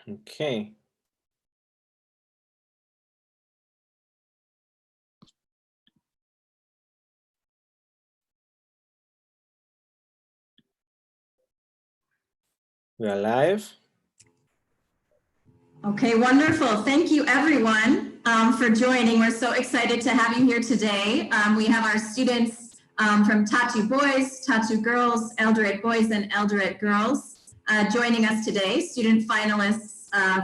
Okay. We are live. Okay, wonderful. Thank you, everyone, for joining. We're so excited to have you here today. We have our students from Tatu Boys, Tatu Girls, Eldoret Boys, and Eldoret Girls joining us today, student finalists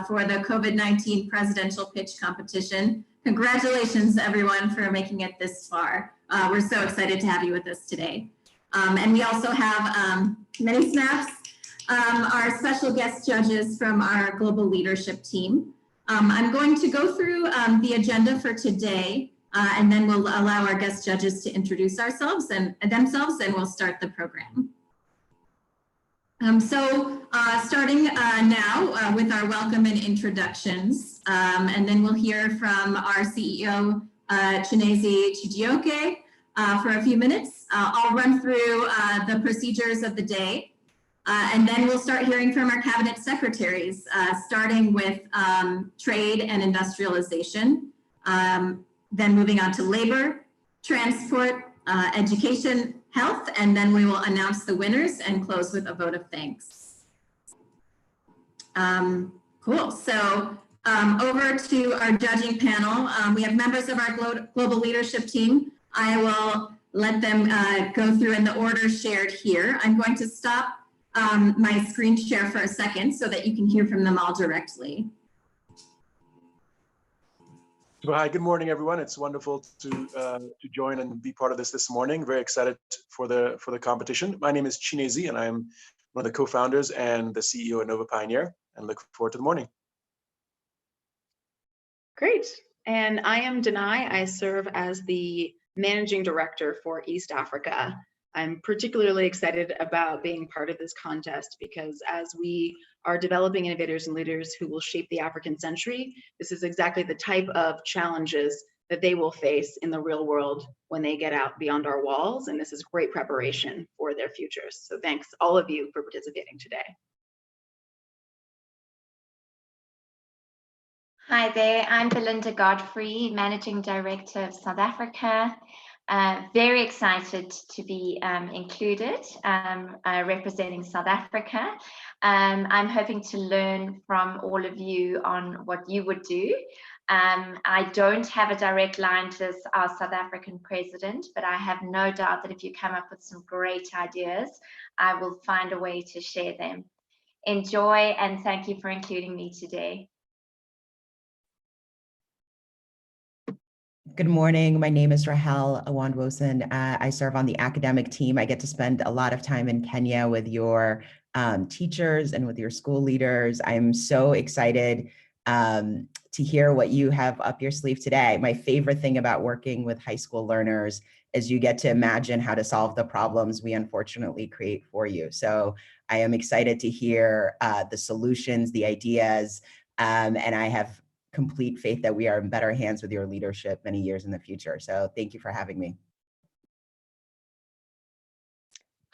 for the COVID-19 presidential pitch competition. Congratulations, everyone, for making it this far. We're so excited to have you with us today. And we also have many snaps. Our special guest judges from our global leadership team. I'm going to go through the agenda for today, and then we'll allow our guest judges to introduce themselves, and we'll start the program. Starting now with our welcome and introductions, and then we'll hear from our CEO, Chinezi Chijioke, for a few minutes. I'll run through the procedures of the day. And then we'll start hearing from our cabinet secretaries, starting with trade and industrialization, then moving on to labor, transport, education, health, and then we will announce the winners and close with a vote of thanks. Cool. So over to our judging panel. We have members of our global leadership team. I will let them go through in the order shared here. I'm going to stop my screen share for a second so that you can hear from them all directly. Well, hi, good morning, everyone. It's wonderful to join and be part of this morning. Very excited for the competition. My name is Chinezi, and I'm one of the co-founders and the CEO at Nova Pioneer, and look forward to the morning. Great. And I am Denai. I serve as the managing director for East Africa. I'm particularly excited about being part of this contest because as we are developing innovators and leaders who will shape the African century, this is exactly the type of challenges that they will face in the real world when they get out beyond our walls. And this is great preparation for their futures. So thanks all of you for participating today. Hi there, I'm Belinda Godfrey, Managing Director of South Africa. Very excited to be included representing South Africa. I'm hoping to learn from all of you on what you would do. I don't have a direct line to our South African president, but I have no doubt that if you come up with some great ideas, I will find a way to share them. Enjoy, and thank you for including me today. Good morning. My name is Rahel Awandwosan. I serve on the academic team. I get to spend a lot of time in Kenya with your teachers and with your school leaders. I'm so excited to hear what you have up your sleeve today. My favorite thing about working with high school learners is you get to imagine how to solve the problems we unfortunately create for you. So I am excited to hear the solutions, the ideas, and I have complete faith that we are in better hands with your leadership many years in the future. So thank you for having me.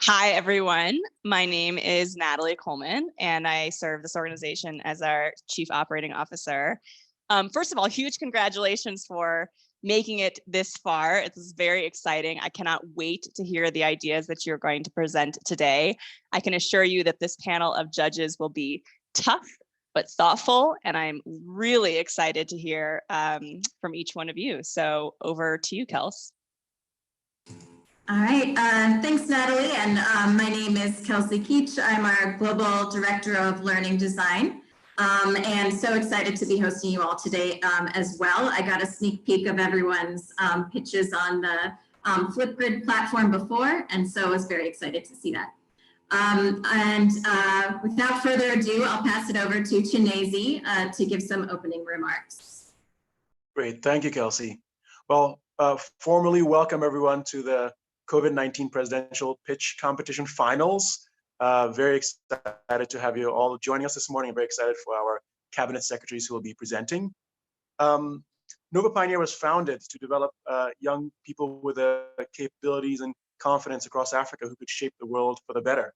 Hi, everyone. My name is Natalie Coleman, and I serve this organization as our Chief Operating Officer. First of all, huge congratulations for making it this far. It's very exciting. I cannot wait to hear the ideas that you're going to present today. I can assure you that this panel of judges will be tough but thoughtful, and I'm really excited to hear from each one of you. So over to you, Kels. All right, thanks, Natalie. And my name is Kelsey Keach. I'm our Global Director of Learning Design. And so excited to be hosting you all today as well. I got a sneak peek of everyone's pitches on the Flipgrid platform before, and so I was very excited to see that. Without further ado, I'll pass it over to Chinezi to give some opening remarks. Great, thank you, Kelsey. Well, formally welcome everyone to the COVID-19 presidential pitch competition finals. Very excited to have you all joining us this morning. I'm very excited for our cabinet secretaries who will be presenting. Nova Pioneer was founded to develop young people with capabilities and confidence across Africa who could shape the world for the better.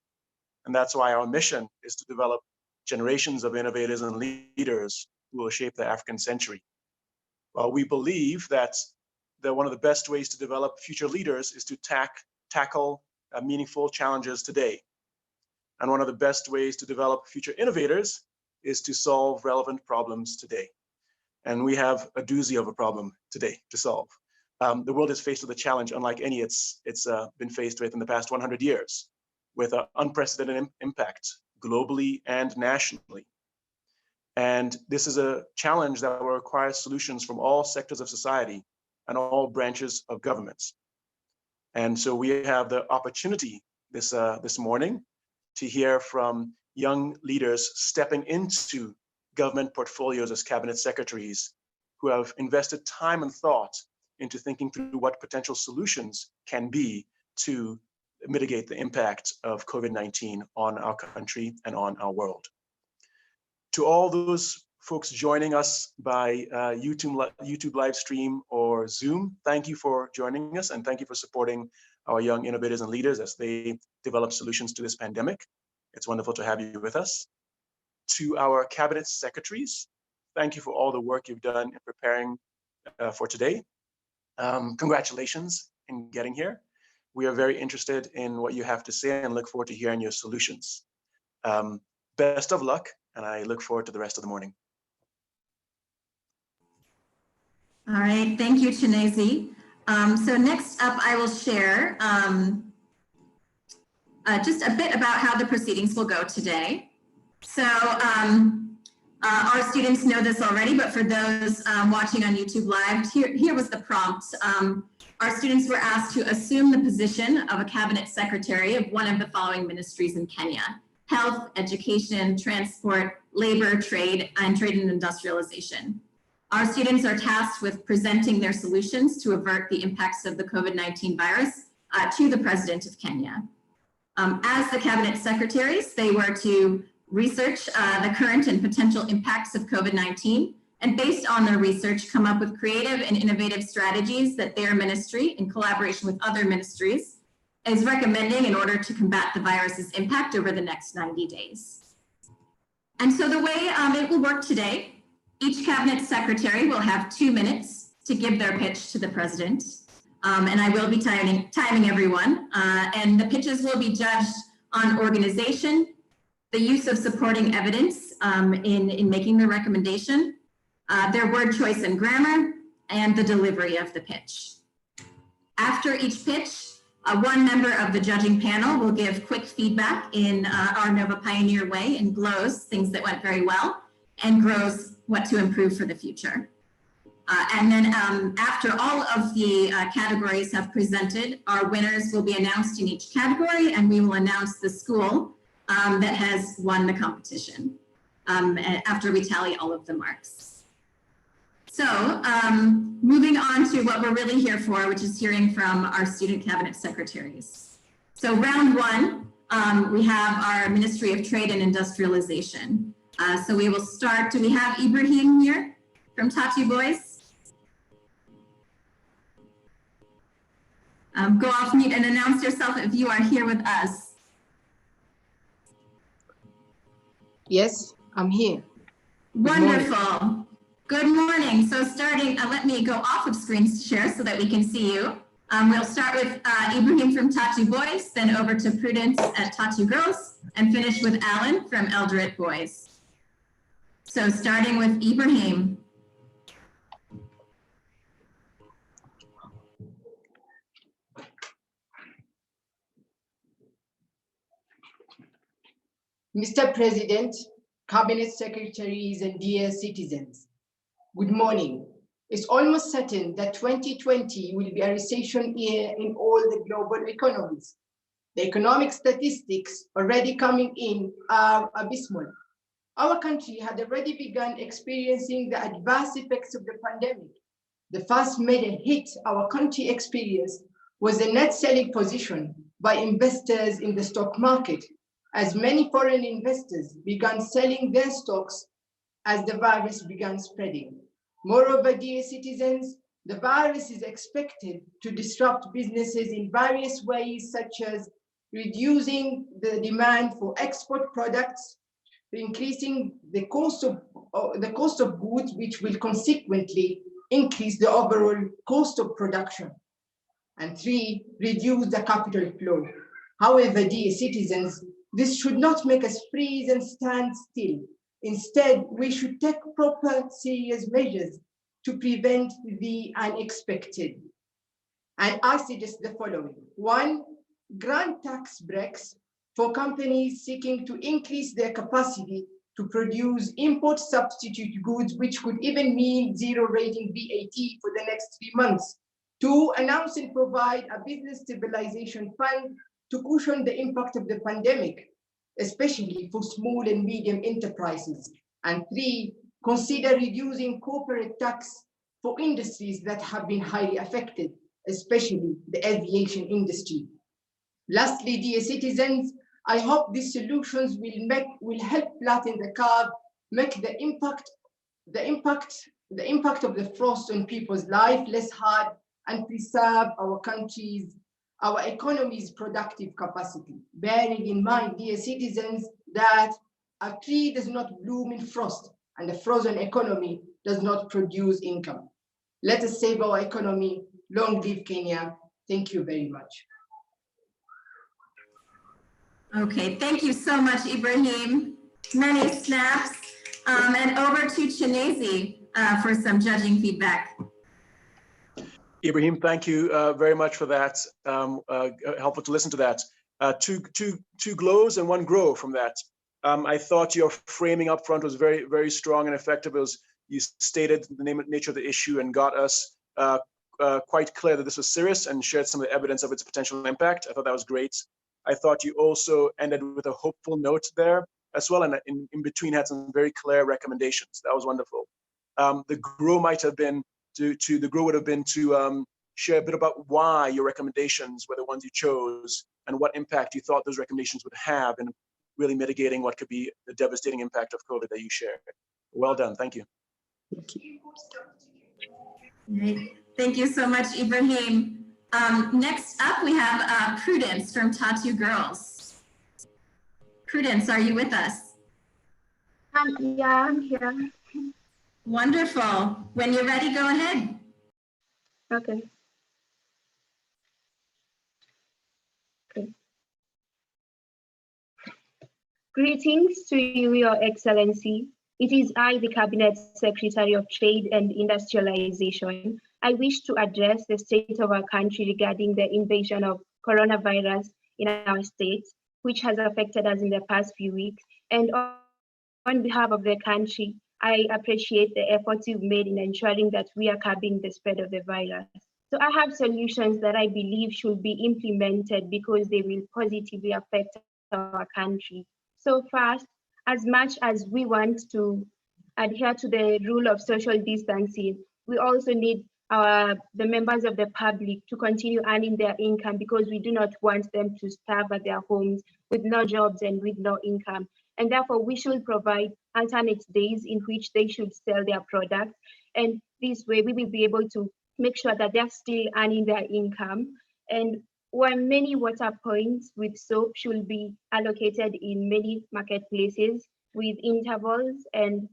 And that's why our mission is to develop generations of innovators and leaders who will shape the African century. Well, we believe that one of the best ways to develop future leaders is to tackle meaningful challenges today. And one of the best ways to develop future innovators is to solve relevant problems today. And we have a doozy of a problem today to solve. The world is faced with a challenge unlike any it's been faced with in the past 100 years, with an unprecedented impact globally and nationally. And this is a challenge that will require solutions from all sectors of society and all branches of governments. And so we have the opportunity this morning to hear from young leaders stepping into government portfolios as cabinet secretaries who have invested time and thought into thinking through what potential solutions can be to mitigate the impact of COVID-19 on our country and on our world. To all those folks joining us by YouTube live stream or Zoom, thank you for joining us and thank you for supporting our young innovators and leaders as they develop solutions to this pandemic. It's wonderful to have you with us. To our cabinet secretaries, thank you for all the work you've done in preparing for today. Congratulations in getting here. We are very interested in what you have to say and look forward to hearing your solutions. Best of luck, and I look forward to the rest of the morning. All right, thank you, Chinezi. So next up, I will share just a bit about how the proceedings will go today. So our students know this already, but for those watching on YouTube Live, here was the prompt. Our students were asked to assume the position of a cabinet secretary of one of the following ministries in Kenya: health, education, transport, labor, trade and industrialization. Our students are tasked with presenting their solutions to avert the impacts of the COVID-19 virus to the President of Kenya. As the cabinet secretaries, they were to research the current and potential impacts of COVID-19, and based on their research, come up with creative and innovative strategies that their ministry, in collaboration with other ministries, is recommending in order to combat the virus's impact over the next 90 days. And so the way it will work today, each cabinet secretary will have 2 minutes to give their pitch to the president. And I will be timing everyone. And the pitches will be judged on organization, the use of supporting evidence in making the recommendation, their word choice and grammar, and the delivery of the pitch. After each pitch, one member of the judging panel will give quick feedback in our Nova Pioneer way and glows things that went very well and grows what to improve for the future. And then after all of the categories have presented, our winners will be announced in each category, and we will announce the school that has won the competition after we tally all of the marks. So moving on to what we're really here for, which is hearing from our student cabinet secretaries. So round one, we have our Ministry of Trade and Industrialization. So we will start, do we have Ibrahim here from Tatu Boys? Go off mute and announce yourself if you are here with us. Yes, I'm here. Wonderful. Good morning. So starting, let me go off of screen share so that we can see you. We'll start with Ibrahim from Tatu Boys, then over to Prudence at Tatu Girls, and finish with Alan from Eldoret Boys. So starting with Ibrahim. Mr. President, Cabinet Secretaries, and dear citizens, good morning. It's almost certain that 2020 will be a recession year in all the global economies. The economic statistics already coming in are abysmal. Our country had already begun experiencing the adverse effects of the pandemic. The first major hit our country experienced was the net selling position by investors in the stock market, as many foreign investors began selling their stocks as the virus began spreading. Moreover, dear citizens, the virus is expected to disrupt businesses in various ways, such as reducing the demand for export products, increasing the cost of goods, which will consequently increase the overall cost of production. And 3, reduce the capital flow. However, dear citizens, this should not make us freeze and stand still. Instead, we should take proper, serious measures to prevent the unexpected. And I suggest the following. 1, grant tax breaks for companies seeking to increase their capacity to produce import substitute goods, which could even mean zero rating VAT for the next 3 months. 2, announce and provide a business stabilization fund to cushion the impact of the pandemic, especially for small and medium enterprises. And 3, consider reducing corporate tax for industries that have been highly affected, especially the aviation industry. Lastly, dear citizens, I hope these solutions will help flatten the curve, make the impact of the frost on people's life less hard, and preserve our economy's productive capacity. Bearing in mind, dear citizens, that a tree does not bloom in frost, and a frozen economy does not produce income. Let us save our economy. Long live Kenya. Thank you very much. Okay, thank you so much, Ibrahim. Many snaps. And over to Chinezi for some judging feedback. Ibrahim, thank you very much for that. Helpful to listen to that. Two glows and one grow from that. I thought your framing up front was very, very strong and effective. It was, you stated the nature of the issue and got us quite clear that this was serious and shared some of the evidence of its potential impact. I thought that was great. I thought you also ended with a hopeful note there as well, and in between had some very clear recommendations. That was wonderful. The grow might have been to share a bit about why your recommendations were the ones you chose and what impact you thought those recommendations would have in really mitigating what could be the devastating impact of COVID that you shared. Well done, thank you. Thank you so much, Ibrahim. Next up, we have Prudence from Tatu Girls. Prudence, are you with us? Yeah, I'm here. Wonderful. When you're ready, go ahead. Okay. Greetings to you, Your Excellency. It is I, the Cabinet Secretary of Trade and Industrialization. I wish to address the state of our country regarding the invasion of coronavirus in our state, which has affected us in the past few weeks. And on behalf of the country, I appreciate the efforts you've made in ensuring that we are curbing the spread of the virus. So I have solutions that I believe should be implemented because they will positively affect our country. So first, as much as we want to adhere to the rule of social distancing, we also need the members of the public to continue earning their income because we do not want them to starve at their homes with no jobs and with no income. And therefore, we should provide alternate days in which they should sell their products. And this way, we will be able to make sure that they're still earning their income. And while many water points with soap should be allocated in many marketplaces with intervals and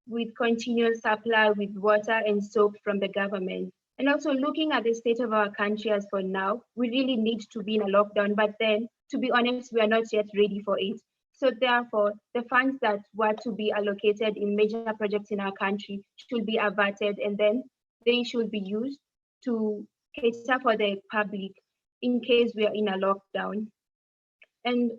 with continuous supply with water and soap from the government. And also looking at the state of our country as for now, we really need to be in a lockdown, but then to be honest, we are not yet ready for it. So therefore, the funds that were to be allocated in major projects in our country should be averted, and then they should be used to cater for the public in case we are in a lockdown. And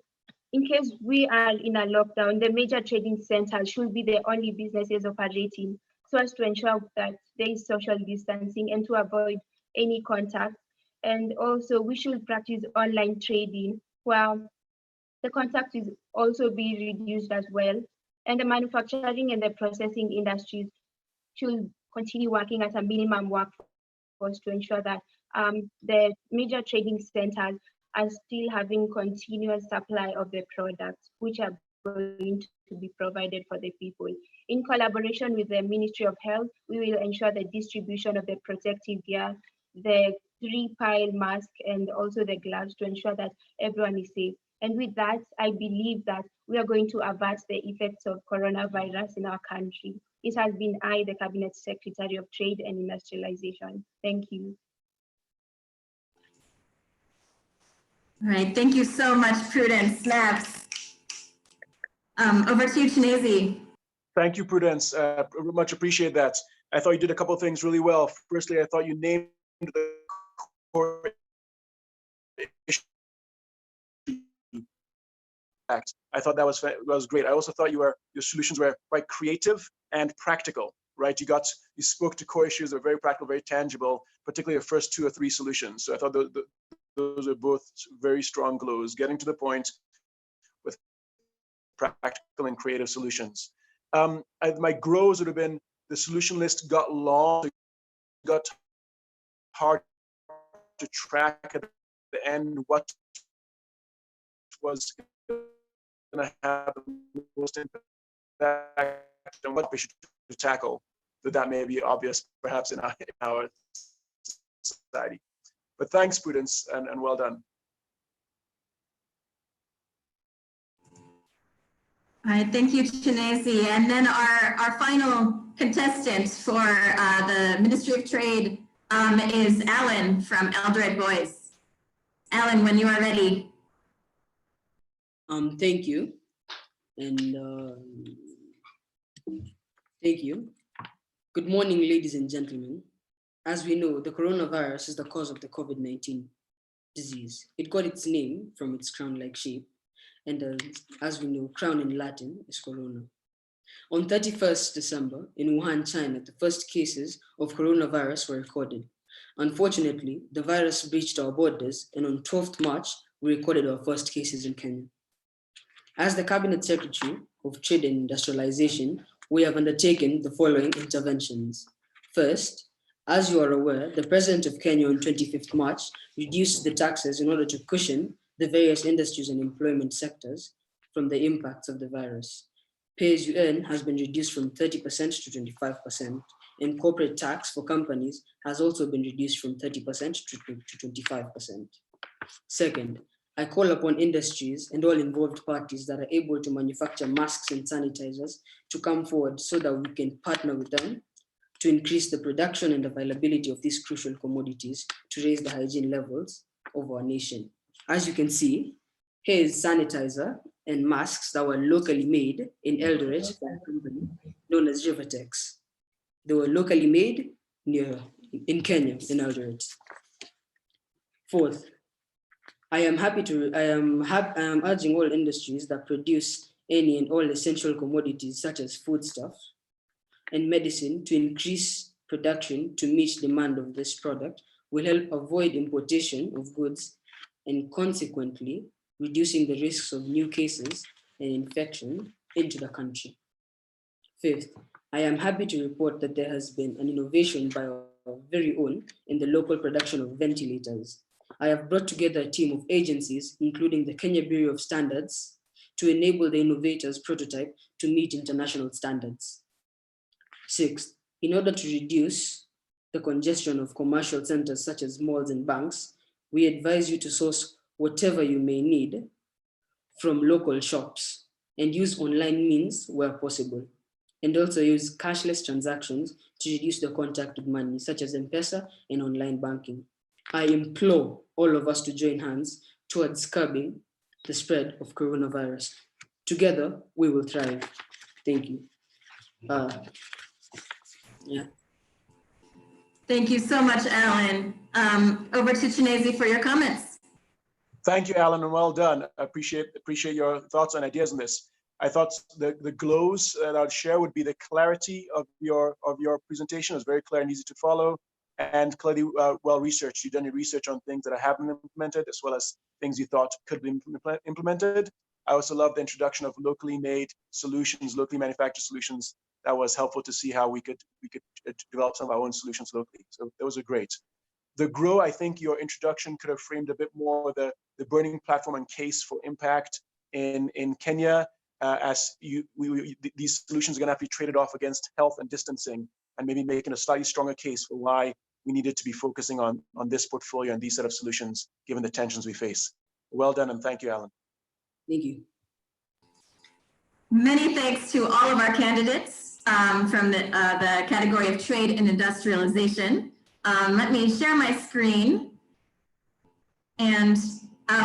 in case we are in a lockdown, the major trading centers should be the only businesses operating so as to ensure that there is social distancing and to avoid any contact. And also we should practice online trading where the contact is also be reduced as well. And the manufacturing and the processing industries should continue working at a minimum workforce to ensure that the major trading centers are still having continuous supply of the products which are going to be provided for the people. In collaboration with the Ministry of Health, we will ensure the distribution of the protective gear, the 3-pile mask, and also the gloves to ensure that everyone is safe. And with that, I believe that we are going to avert the effects of coronavirus in our country. It has been I, the Cabinet Secretary of Trade and Industrialization. Thank you. All right, thank you so much, Prudence. Snaps. Over to you, Chinezi. Thank you, Prudence. Much appreciate that. I thought you did a couple of things really well. Firstly, I thought you named the core issue. I thought that was great. I also thought your solutions were quite creative and practical, right? You spoke to core issues that are very practical, very tangible, particularly your first 2 or 3 solutions. So I thought those are both very strong glows, getting to the point with practical and creative solutions. My grows would have been the solution list got long, it got hard to track at the end what was going to have the most impact and what we should tackle. That may be obvious perhaps in our society. But thanks, Prudence, and well done. All right, thank you, Chinezi. And then our final contestant for the Ministry of Trade is Alan from Eldoret Boys. Alan, when you are ready. Thank you. And thank you. Good morning, ladies and gentlemen. As we know, the coronavirus is the cause of the COVID-19 disease. It got its name from its crown-like shape. And as we know, crown in Latin is corona. On 31st December, in Wuhan, China, the first cases of coronavirus were recorded. Unfortunately, the virus breached our borders, and on 12th March, we recorded our first cases in Kenya. As the Cabinet Secretary of Trade and Industrialization, we have undertaken the following interventions. First, as you are aware, the President of Kenya on 25th March reduced the taxes in order to cushion the various industries and employment sectors from the impacts of the virus. Pay-as-you-earn has been reduced from 30% to 25%, and corporate tax for companies has also been reduced from 30% to 25%. Second, I call upon industries and all involved parties that are able to manufacture masks and sanitizers to come forward so that we can partner with them to increase the production and availability of these crucial commodities to raise the hygiene levels of our nation. As you can see, here is sanitizer and masks that were locally made in Eldoret by a company known as Rivertex. They were locally made in Kenya, in Eldoret. Fourth, I am urging all industries that produce any and all essential commodities such as foodstuffs and medicine to increase production to meet demand of this product will help avoid importation of goods and consequently reducing the risks of new cases and infection into the country. Fifth, I am happy to report that there has been an innovation by our very own in the local production of ventilators. I have brought together a team of agencies, including the Kenya Bureau of Standards, to enable the innovators' prototype to meet international standards. Sixth, in order to reduce the congestion of commercial centers such as malls and banks, we advise you to source whatever you may need from local shops and use online means where possible, and also use cashless transactions to reduce the contact with money, such as M-Pesa and online banking. I implore all of us to join hands towards curbing the spread of coronavirus. Together, we will thrive. Thank you. Thank you so much, Alan. Over to Chinezi for your comments. Thank you, Alan, and well done. I appreciate your thoughts and ideas on this. I thought the glows that I'd share would be the clarity of your presentation. It was very clear and easy to follow, and clearly well researched. You've done your research on things that have been implemented, as well as things you thought could be implemented. I also love the introduction of locally made solutions, locally manufactured solutions. That was helpful to see how we could develop some of our own solutions locally. So those are great. The grow, I think your introduction could have framed a bit more the burning platform and case for impact in Kenya. These solutions are going to have to be traded off against health and distancing, and maybe making a slightly stronger case for why we needed to be focusing on this portfolio and these set of solutions, given the tensions we face. Well done, and thank you, Alan. Thank you. Many thanks to all of our candidates from the category of trade and industrialization. Let me share my screen. And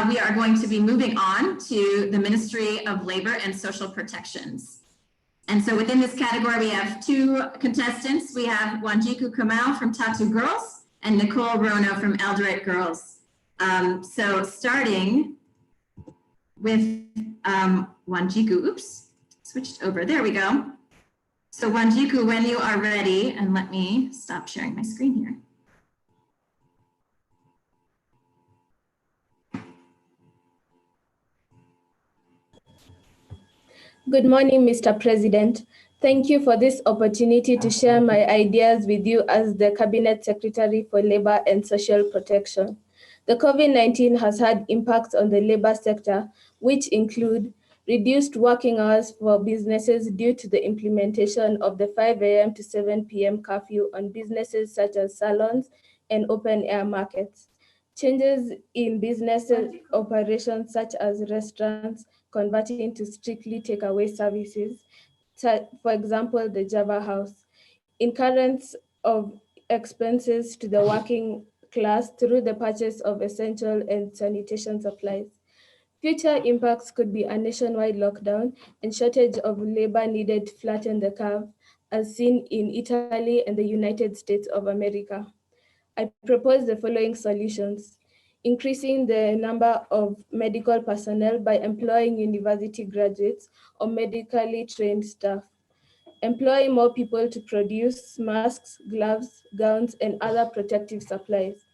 we are going to be moving on to the Ministry of Labor and Social Protections. And so within this category, we have two contestants. We have Wanjiku Kamau from Tatu Girls and Nicole Rono from Eldoret Girls. So starting with Wanjiku, oops, switched over, there we go. So Wanjiku, when you are ready, and let me stop sharing my screen here. Good morning, Mr. President. Thank you for this opportunity to share my ideas with you as the Cabinet Secretary for Labor and Social Protection. The COVID-19 has had impacts on the labor sector, which include reduced working hours for businesses due to the implementation of the 5 a.m. to 7 p.m. curfew on businesses such as salons and open-air markets. Changes in businesses operations such as restaurants converting to strictly takeaway services, for example, the Java House. Incurrence of expenses to the working class through the purchase of essential and sanitation supplies. Future impacts could be a nationwide lockdown and shortage of labor needed to flatten the curve, as seen in Italy and the United States of America. I propose the following solutions: increasing the number of medical personnel by employing university graduates or medically trained staff, employ more people to produce masks, gloves, gowns, and other protective supplies,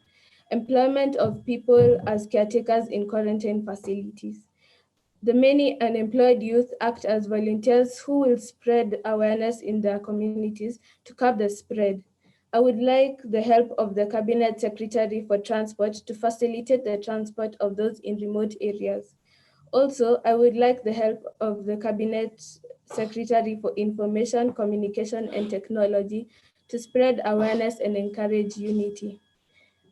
employment of people as caretakers in quarantine facilities. The many unemployed youth act as volunteers who will spread awareness in their communities to curb the spread. I would like the help of the Cabinet Secretary for Transport to facilitate the transport of those in remote areas. Also, I would like the help of the Cabinet Secretary for Information, Communication, and Technology to spread awareness and encourage unity.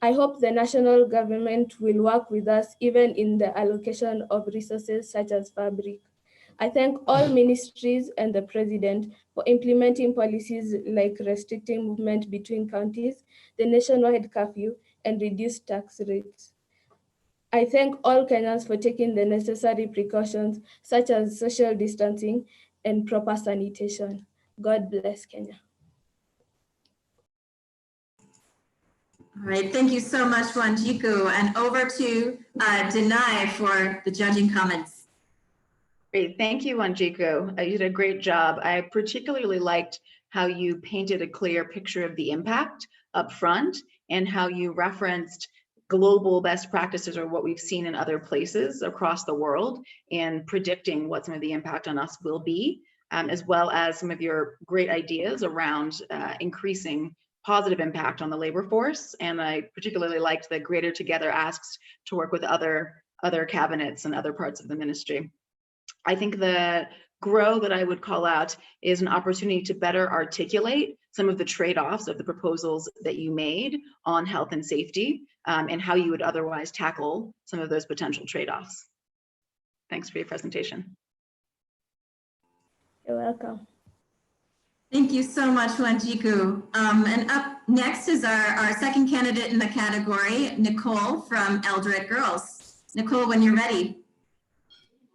I hope the national government will work with us even in the allocation of resources such as fabric. I thank all ministries and the president for implementing policies like restricting movement between counties, the nationwide curfew, and reduced tax rates. I thank all Kenyans for taking the necessary precautions such as social distancing and proper sanitation. God bless Kenya. All right, thank you so much, Wanjiku. And over to Denai for the judging comments. Great, thank you, Wanjiku. You did a great job. I particularly liked how you painted a clear picture of the impact up front and how you referenced global best practices or what we've seen in other places across the world and predicting what some of the impact on us will be, as well as some of your great ideas around increasing positive impact on the labor force. And I particularly liked the Greater Together asks to work with other cabinets and other parts of the ministry. I think the grow that I would call out is an opportunity to better articulate some of the trade-offs of the proposals that you made on health and safety and how you would otherwise tackle some of those potential trade-offs. Thanks for your presentation. You're welcome. Thank you so much, Wanjiku. And up next is our second candidate in the category, Nicole from Eldoret Girls. Nicole, when you're ready.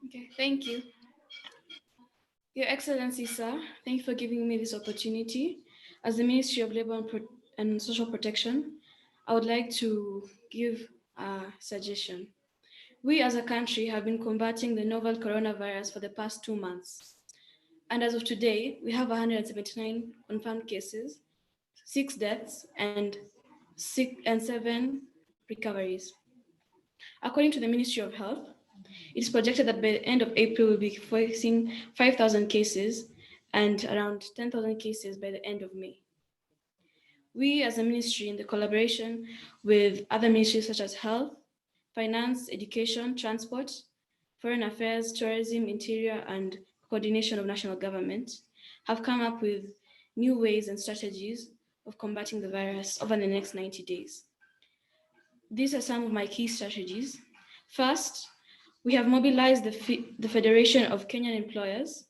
Okay, thank you. Your Excellency, sir, thank you for giving me this opportunity. As the Ministry of Labor and Social Protection, I would like to give a suggestion. We as a country have been combating the novel coronavirus for the past 2 months. And as of today, we have 179 confirmed cases, 6 deaths, and 7 recoveries. According to the Ministry of Health, it is projected that by the end of April, we'll be facing 5,000 cases and around 10,000 cases by the end of May. We as a ministry, in the collaboration with other ministries such as Health, Finance, Education, Transport, Foreign Affairs, Tourism, Interior, and Coordination of National Government, have come up with new ways and strategies of combating the virus over the next 90 days. These are some of my key strategies. First, We have mobilized the Federation of Kenyan Employers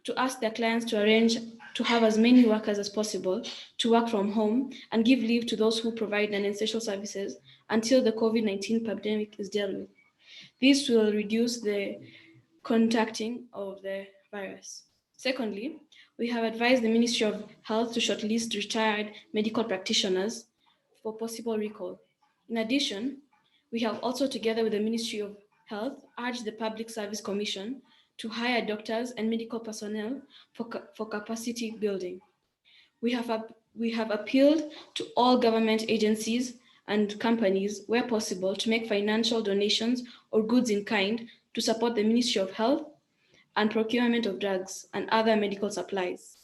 to ask their clients to arrange to have as many workers as possible to work from home and give leave to those who provide non-essential services until the COVID-19 pandemic is dealt with. This will reduce the contacting of the virus. Secondly, we have advised the Ministry of Health to shortlist retired medical practitioners for possible recall. In addition, we have also, together with the Ministry of Health, urged the Public Service Commission to hire doctors and medical personnel for capacity building. We have appealed to all government agencies and companies where possible to make financial donations or goods in kind to support the Ministry of Health and procurement of drugs and other medical supplies.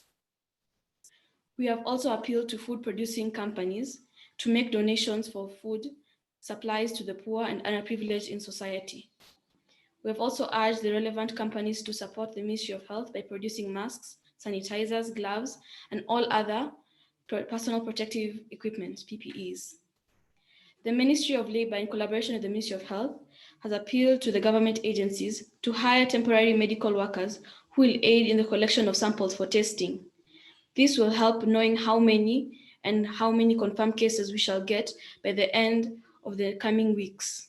We have also appealed to food producing companies to make donations for food supplies to the poor and underprivileged in society. We have also urged the relevant companies to support the Ministry of Health by producing masks, sanitizers, gloves, and all other personal protective equipment, PPEs. The Ministry of Labor, in collaboration with the Ministry of Health, has appealed to the government agencies to hire temporary medical workers who will aid in the collection of samples for testing. This will help knowing how many confirmed cases we shall get by the end of the coming weeks.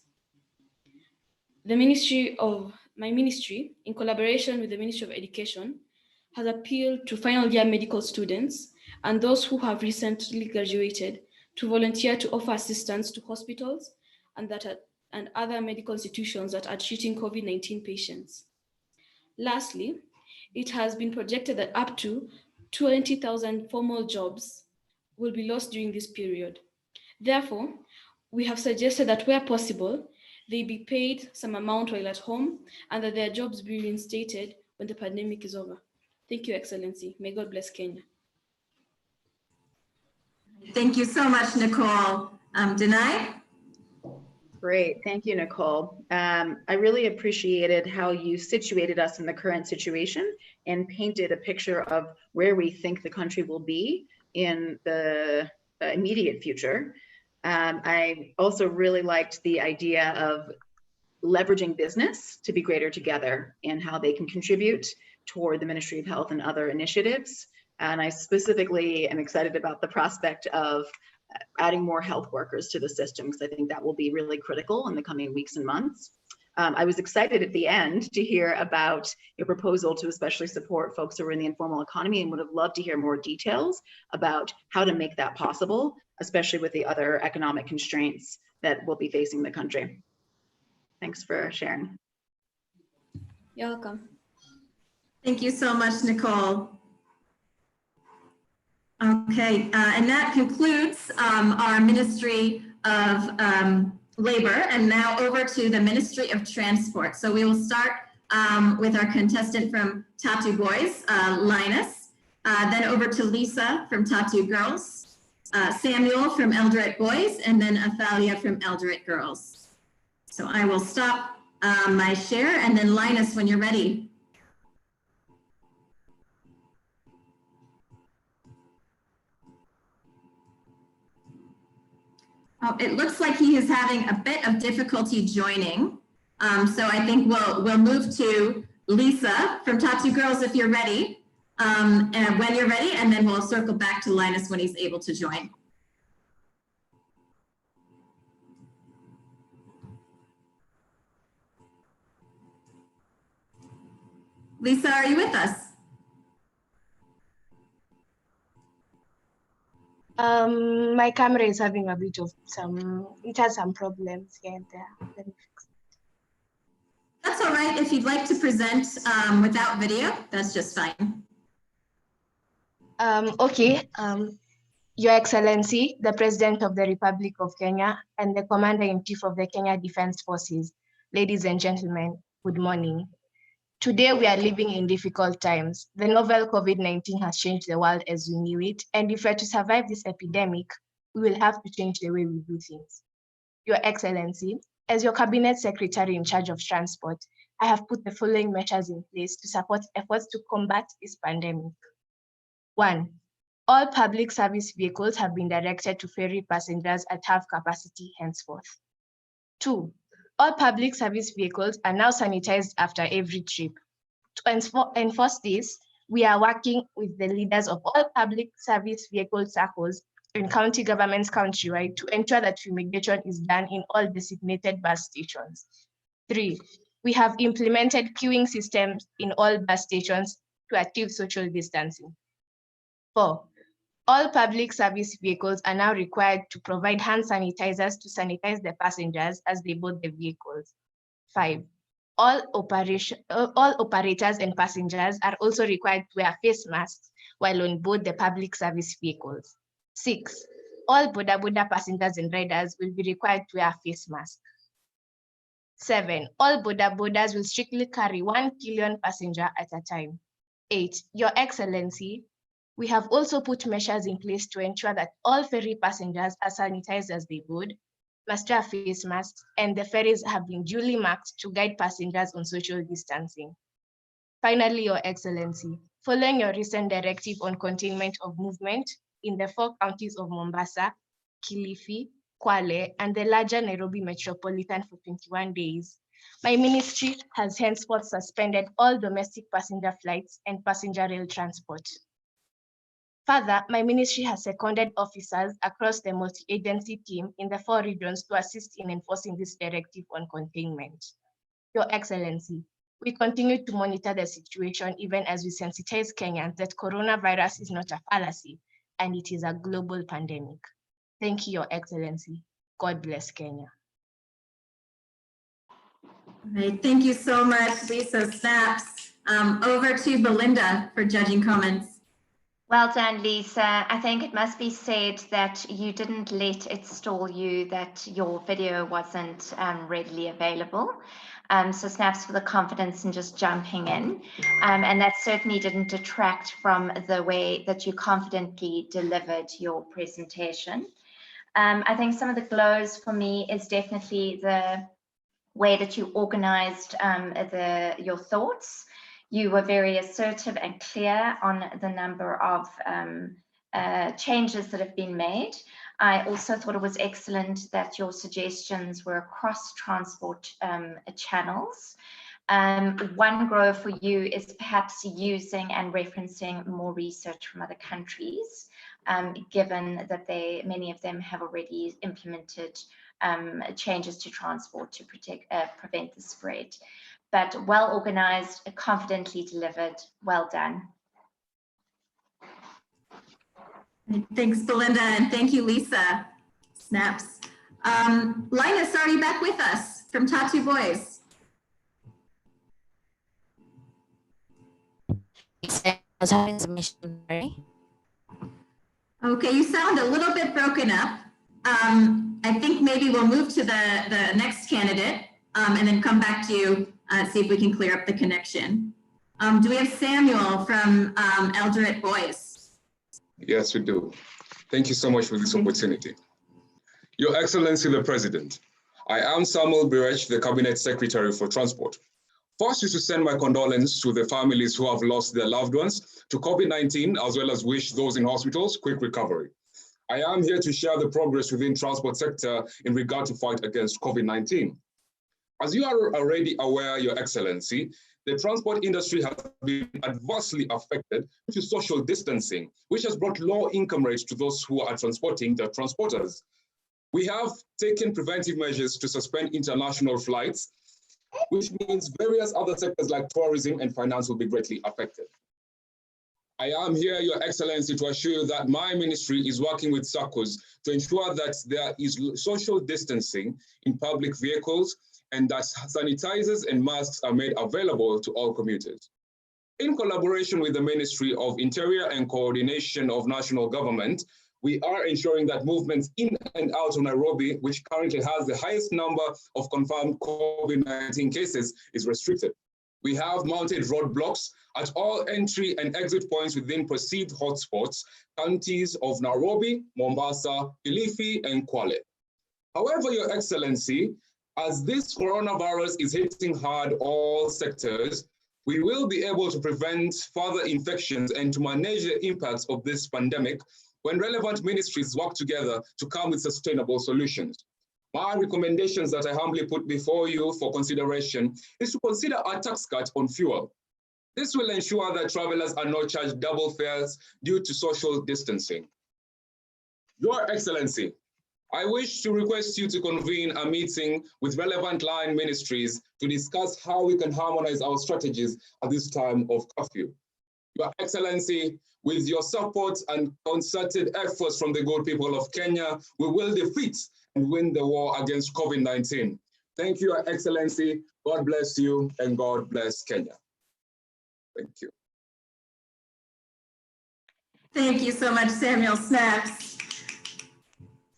My ministry, in collaboration with the Ministry of Education, has appealed to final year medical students and those who have recently graduated to volunteer to offer assistance to hospitals and other medical institutions that are treating COVID-19 patients. Lastly, it has been projected that up to 20,000 formal jobs will be lost during this period. Therefore, we have suggested that where possible, they be paid some amount while at home and that their jobs be reinstated when the pandemic is over. Thank you, Excellency. May God bless Kenya. Thank you so much, Nicole. Denai? Great, thank you, Nicole. I really appreciated how you situated us in the current situation and painted a picture of where we think the country will be in the immediate future. I also really liked the idea of leveraging business to be greater together and how they can contribute toward the Ministry of Health and other initiatives. And I specifically am excited about the prospect of adding more health workers to the system, because I think that will be really critical in the coming weeks and months. I was excited at the end to hear about your proposal to especially support folks who are in the informal economy, and would have loved to hear more details about how to make that possible, especially with the other economic constraints that will be facing the country. Thanks for sharing. You're welcome. Thank you so much, Nicole. Okay, and that concludes our Ministry of Labor, and now over to the Ministry of Transport. So we will start with our contestant from Tatu Boys, Linus, then over to Lisa from Tatu Girls, Samuel from Eldoret Boys, and then Athalia from Eldoret Girls. So I will stop my share, and then Linus, when you're ready. Oh, it looks like he is having a bit of difficulty joining. So I think we'll move to Lisa from Tatu Girls if you're ready, and when you're ready, and then we'll circle back to Linus when he's able to join. Lisa, are you with us? My camera is having a bit of it has some problems here and there. Let me fix it. That's all right. If you'd like to present without video, that's just fine. Okay. Your Excellency, the President of the Republic of Kenya and the Commander-in-Chief of the Kenya Defense Forces, ladies and gentlemen, good morning. Today, we are living in difficult times. The novel COVID-19 has changed the world as we knew it, and if we are to survive this epidemic, we will have to change the way we do things. Your Excellency, as your Cabinet Secretary in charge of transport, I have put the following measures in place to support efforts to combat this pandemic. 1. All public service vehicles have been directed to ferry passengers at half capacity henceforth. 2. All public service vehicles are now sanitized after every trip. To enforce this, we are working with the leaders of all public service vehicle circles and county governments countrywide to ensure that fumigation is done in all designated bus stations. 3, we have implemented queuing systems in all bus stations to achieve social distancing. 4, all public service vehicles are now required to provide hand sanitizers to sanitize the passengers as they board the vehicles. 5, all operators and passengers are also required to wear face masks while on board the public service vehicles. 6, all boda passengers and riders will be required to wear face masks. 7, all bodas will strictly carry 1 kilo passenger at a time. 8, Your Excellency, we have also put measures in place to ensure that all ferry passengers are sanitized as they board, must wear face masks, and the ferries have been duly marked to guide passengers on social distancing. Finally, Your Excellency, following your recent directive on containment of movement in the 4 counties of Mombasa, Kilifi, Kwale, and the larger Nairobi metropolitan for 21 days, my ministry has henceforth suspended all domestic passenger flights and passenger rail transport. Further, my ministry has seconded officers across the multi-agency team in the 4 regions to assist in enforcing this directive on containment. Your Excellency, we continue to monitor the situation even as we sensitize Kenyans that coronavirus is not a fallacy and it is a global pandemic. Thank you, Your Excellency. God bless Kenya. All right, thank you so much, Lisa. Snaps. Over to Belinda for judging comments. Well done, Lisa. I think it must be said that you didn't let it stall you that your video wasn't readily available. So snaps for the confidence in just jumping in. And that certainly didn't detract from the way that you confidently delivered your presentation. I think some of the glows for me is definitely the way that you organized your thoughts. You were very assertive and clear on the number of changes that have been made. I also thought it was excellent that your suggestions were across transport channels. One grow for you is perhaps using and referencing more research from other countries, given that many of them have already implemented changes to transport to prevent the spread. But well organized, confidently delivered, well done. Thanks, Belinda, and thank you, Lisa. Snaps. Linus, are you back with us from Tatu Boys? I was having some issues. Okay, you sound a little bit broken up. I think maybe we'll move to the next candidate and then come back to you, see if we can clear up the connection. Do we have Samuel from Eldoret Boys? Yes, we do. Thank you so much for this opportunity. Your Excellency, the President, I am Samuel Birech, the Cabinet Secretary for Transport. First is to send my condolences to the families who have lost their loved ones to COVID-19, as well as wish those in hospitals quick recovery. I am here to share the progress within transport sector in regard to fight against COVID-19. As you are already aware, Your Excellency, the transport industry has been adversely affected due to social distancing, which has brought low income rates to those who are transporting the transporters. We have taken preventive measures to suspend international flights, which means various other sectors like tourism and finance will be greatly affected. I am here, Your Excellency, to assure you that my ministry is working with SACCOs to ensure that there is social distancing in public vehicles and that sanitizers and masks are made available to all commuters. In collaboration with the Ministry of Interior and Coordination of National Government, we are ensuring that movements in and out of Nairobi, which currently has the highest number of confirmed COVID-19 cases, is restricted. We have mounted roadblocks at all entry and exit points within perceived hotspots, counties of Nairobi, Mombasa, Kilifi, and Kwale. However, Your Excellency, as this coronavirus is hitting hard all sectors, we will be able to prevent further infections and to manage the impacts of this pandemic when relevant ministries work together to come with sustainable solutions. My recommendations that I humbly put before you for consideration is to consider a tax cut on fuel. This will ensure that travelers are not charged double fares due to social distancing. Your Excellency, I wish to request you to convene a meeting with relevant line ministries to discuss how we can harmonize our strategies at this time of curfew. Your Excellency, with your support and concerted efforts from the good people of Kenya, we will defeat and win the war against COVID-19. Thank you, Your Excellency. God bless you and God bless Kenya. Thank you. Thank you so much, Samuel. Snaps.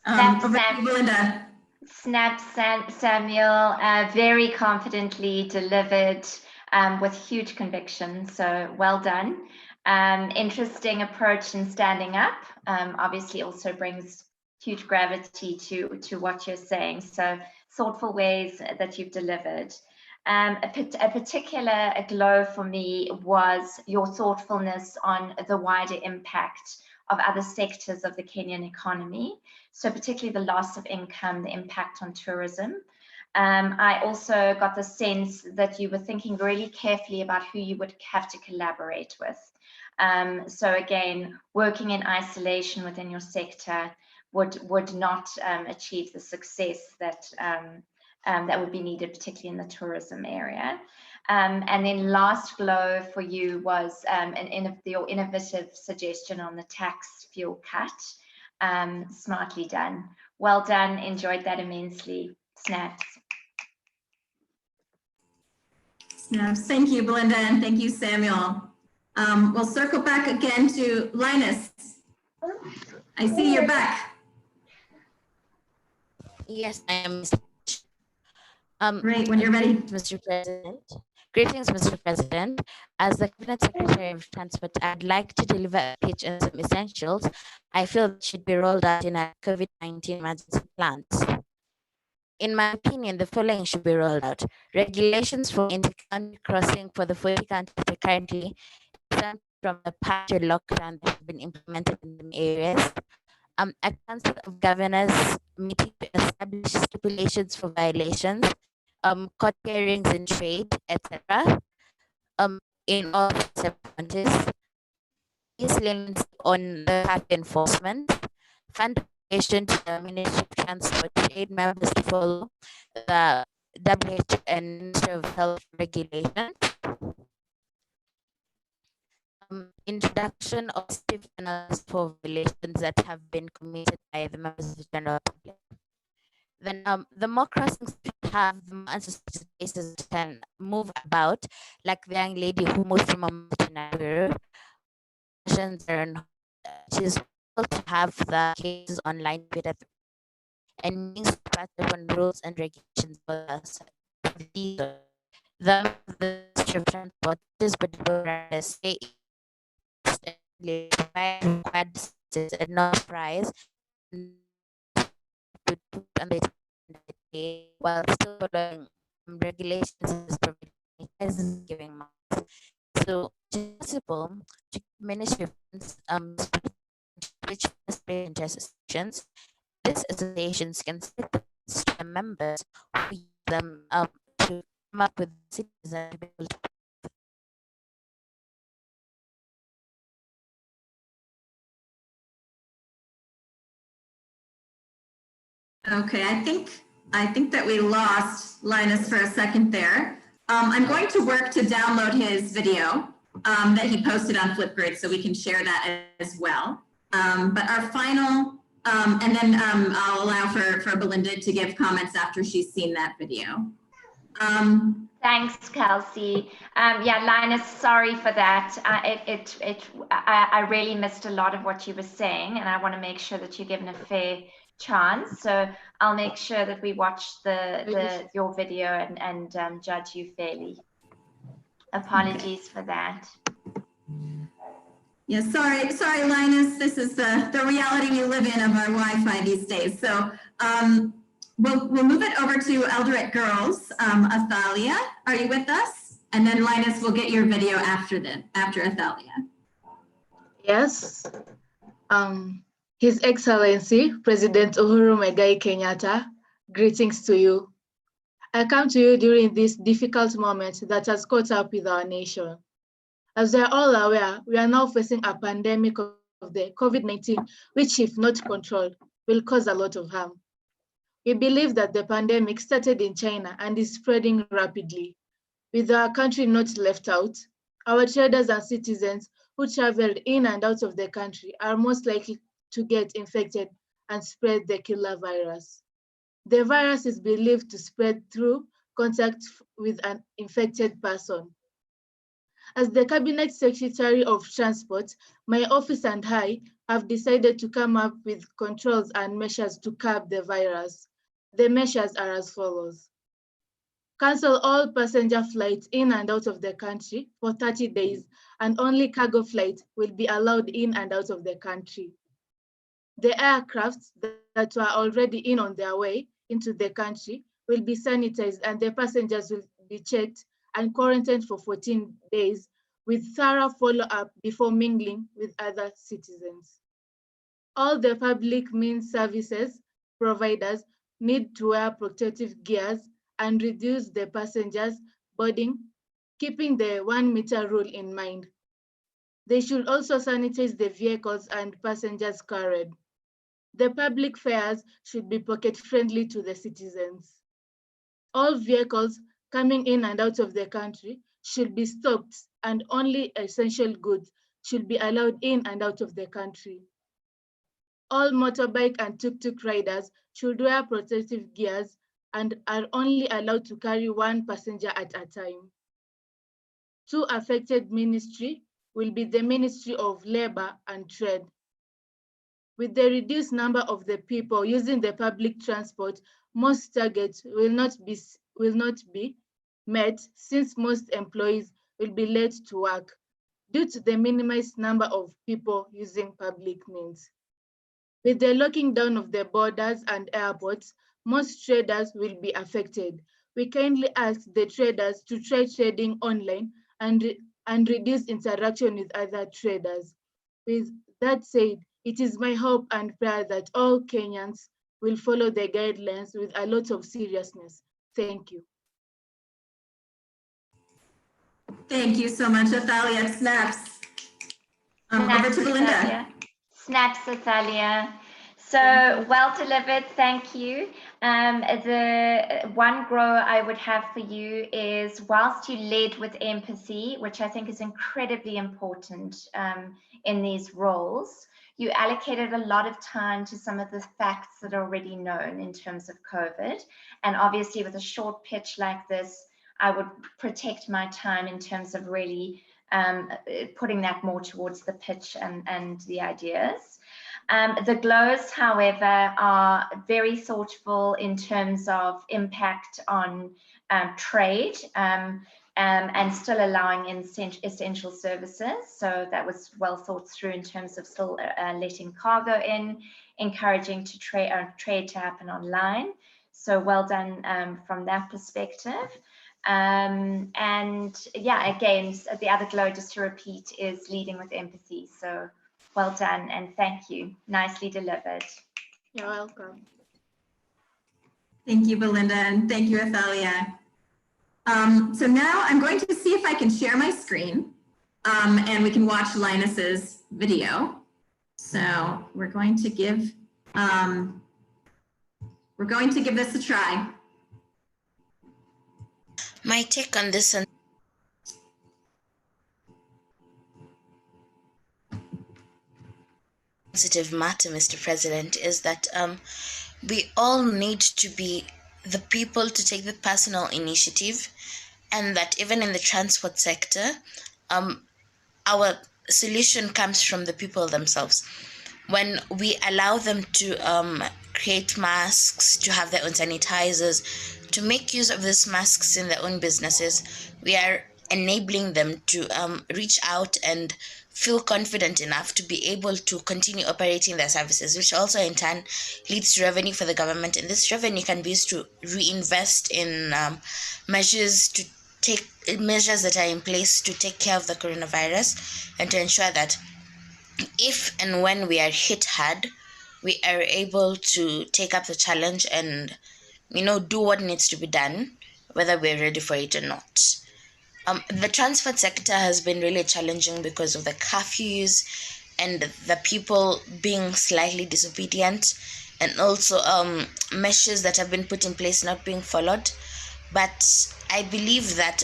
Over to you, Belinda. Snaps, Samuel, very confidently delivered with huge conviction. So well done. Interesting approach in standing up. Obviously also brings huge gravity to what you're saying. So thoughtful ways that you've delivered. A particular glow for me was your thoughtfulness on the wider impact of other sectors of the Kenyan economy. So particularly the loss of income, the impact on tourism. I also got the sense that you were thinking really carefully about who you would have to collaborate with. So again, working in isolation within your sector would not achieve the success that that would be needed, particularly in the tourism area. And then last glow for you was your innovative suggestion on the tax fuel cut. Smartly done. Well done, enjoyed that immensely. Snaps. Snaps. Thank you, Belinda, and thank you, Samuel. We'll circle back again to Linus. I see you're back. Yes, I am. Great, when you're ready. Mr. President. Greetings, Mr. President. As the Cabinet Secretary of Transport, I'd like to deliver a pitch on some essentials I feel should be rolled out in our COVID-19 emergency plans. In my opinion, the following should be rolled out. Regulations for inter-county crossing for the 40 counties currently exempt from the partial lockdown that have been implemented in the areas. A Council of Governors meeting to establish stipulations for violations, court hearings in trade, etc. In all counties. These limits on the curfew enforcement, fund allocation to the Ministry of Transport to aid members to follow the WHO and Ministry of Health regulations. Introduction of stiff penalties for violations that have been committed by the members of the general public. Then the more crossings we have, the more unsuspected cases can move about, like the young lady who moved from Mumbai to Nairobi. She's able to have the cases online and being part on rules and regulations for us. The transport is but say required and not price to put on the while still following regulations is giving marks. So possible to Ministry of which associations. These associations can set the members who use them to come up with citizens to be able to. Okay, I think that we lost Linus for a second there. I'm going to work to download his video that he posted on Flipgrid so we can share that as well. But our final, and then I'll allow for Belinda to give comments after she's seen that video. Thanks, Kelsey. Yeah, Linus, sorry for that. I really missed a lot of what you were saying, and I want to make sure that you're given a fair chance. So I'll make sure that we watch your video and judge you fairly. Apologies for that. Yeah, sorry, Linus. This is the reality we live in of our Wi-Fi these days. So we'll move it over to Eldoret Girls. Athalia, are you with us? And then Linus will get your video after Athalia. Yes. His Excellency, President Uhuru Kenyatta, Greetings to you. I come to you during this difficult moment that has caught up with our nation. As we are all aware, we are now facing a pandemic of the COVID-19, which if not controlled, will cause a lot of harm. We believe that the pandemic started in China and is spreading rapidly. With our country not left out, our traders and citizens who traveled in and out of the country are most likely to get infected and spread the killer virus. The virus is believed to spread through contact with an infected person. As the Cabinet Secretary of Transport, my office and I have decided to come up with controls and measures to curb the virus. The measures are as follows. Cancel all passenger flights in and out of the country for 30 days, and only cargo flights will be allowed in and out of the country. The aircrafts that were already in on their way into the country will be sanitized, and the passengers will be checked and quarantined for 14 days with thorough follow-up before mingling with other citizens. All the public means services providers need to wear protective gears and reduce the passengers boarding, keeping the 1 meter rule in mind. They should also sanitize the vehicles and passengers carried. The public fares should be pocket-friendly to the citizens. All vehicles coming in and out of the country should be stopped, and only essential goods should be allowed in and out of the country. All motorbike and tuk-tuk riders should wear protective gears and are only allowed to carry 1 passenger at a time. 2 affected ministries will be the Ministry of Labor and Trade. With the reduced number of the people using the public transport, most targets will not be met, since most employees will be late to work due to the minimized number of people using public means. With the locking down of the borders and airports, most traders will be affected. We kindly ask the traders to try trading online and reduce interaction with other traders. With that said, it is my hope and prayer that all Kenyans will follow the guidelines with a lot of seriousness. Thank you. Thank you so much, Athalia. Snaps. Over to Belinda. Snaps, Athalia. So well delivered, thank you. The one grow I would have for you is, whilst you led with empathy, which I think is incredibly important in these roles, you allocated a lot of time to some of the facts that are already known in terms of COVID. And obviously with a short pitch like this, I would protect my time in terms of really putting that more towards the pitch and the ideas. The glows, however, are very thoughtful in terms of impact on trade and still allowing in essential services. So that was well thought through in terms of still letting cargo in, encouraging to trade to happen online. So well done from that perspective. And yeah, again, the other glow, just to repeat, is leading with empathy. So well done and thank you. Nicely delivered. You're welcome. Thank you, Belinda, and thank you, Athalia. So now I'm going to see if I can share my screen and we can watch Linus's video. So we're going to give this a try. My take on this sensitive matter, Mr. President, is that we all need to be the people to take the personal initiative, and that even in the transport sector, our solution comes from the people themselves. When we allow them to create masks, to have their own sanitizers, to make use of these masks in their own businesses, we are enabling them to reach out and feel confident enough to be able to continue operating their services, which also in turn leads to revenue for the government. And this revenue can be used to reinvest in measures that are in place to take care of the coronavirus and to ensure that if and when we are hit hard, we are able to take up the challenge and do what needs to be done, whether we're ready for it or not. The transport sector has been really challenging because of the curfews and the people being slightly disobedient, and also measures that have been put in place not being followed. But I believe that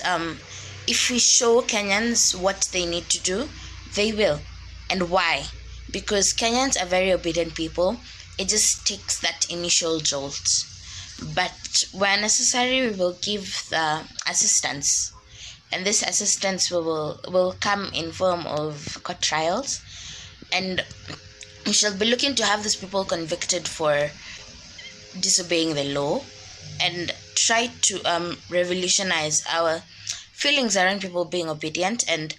if we show Kenyans what they need to do, they will. And why? Because Kenyans are very obedient people. It just takes that initial jolt. But where necessary, we will give the assistance. And this assistance will come in form of court trials. And we shall be looking to have these people convicted for disobeying the law and try to revolutionize our feelings around people being obedient and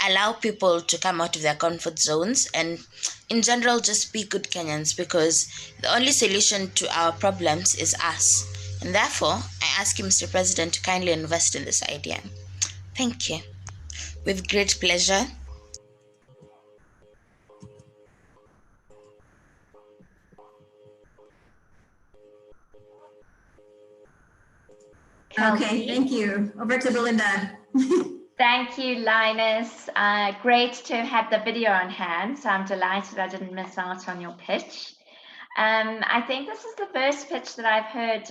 allow people to come out of their comfort zones and in general just be good Kenyans, because the only solution to our problems is us. And therefore, I ask you, Mr. President, to kindly invest in this idea. Thank you. With great pleasure. Okay, thank you. Over to Belinda. Thank you, Linus. Great to have the video on hand. So I'm delighted I didn't miss out on your pitch. I think this is the first pitch that I've heard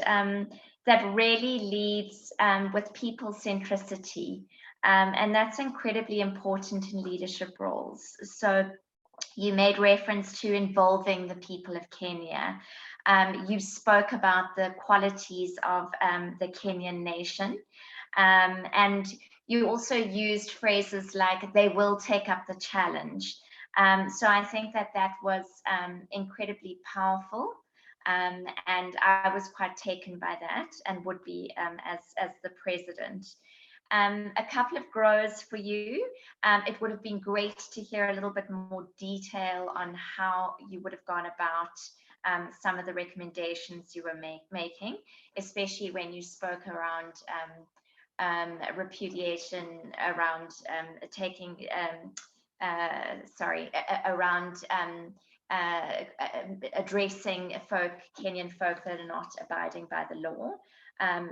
that really leads with people centricity. And that's incredibly important in leadership roles. So you made reference to involving the people of Kenya. You spoke about the qualities of the Kenyan nation. And you also used phrases like, they will take up the challenge. So I think that that was incredibly powerful. And I was quite taken by that and would be as the president. A couple of grows for you. It would have been great to hear a little bit more detail on how you would have gone about some of the recommendations you were making, especially when you spoke around repudiation, around addressing Kenyan folk that are not abiding by the law.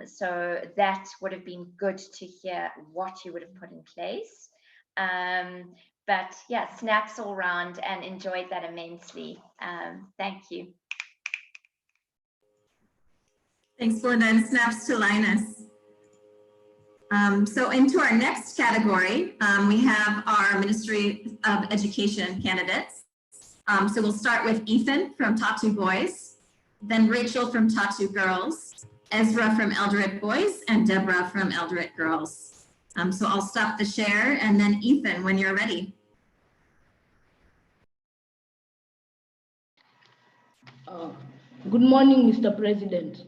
So that would have been good to hear what you would have put in place. But yeah, snaps all round and enjoyed that immensely. Thank you. Thanks, Belinda, and snaps to Linus. So into our next category, we have our Ministry of Education candidates. So we'll start with Ethan from Tatu Boys, then Rachel from Tatu Girls, Ezra from Eldoret Boys, and Deborah from Eldoret Girls. So I'll stop the share, and then Ethan, when you're ready. Good morning, Mr. President.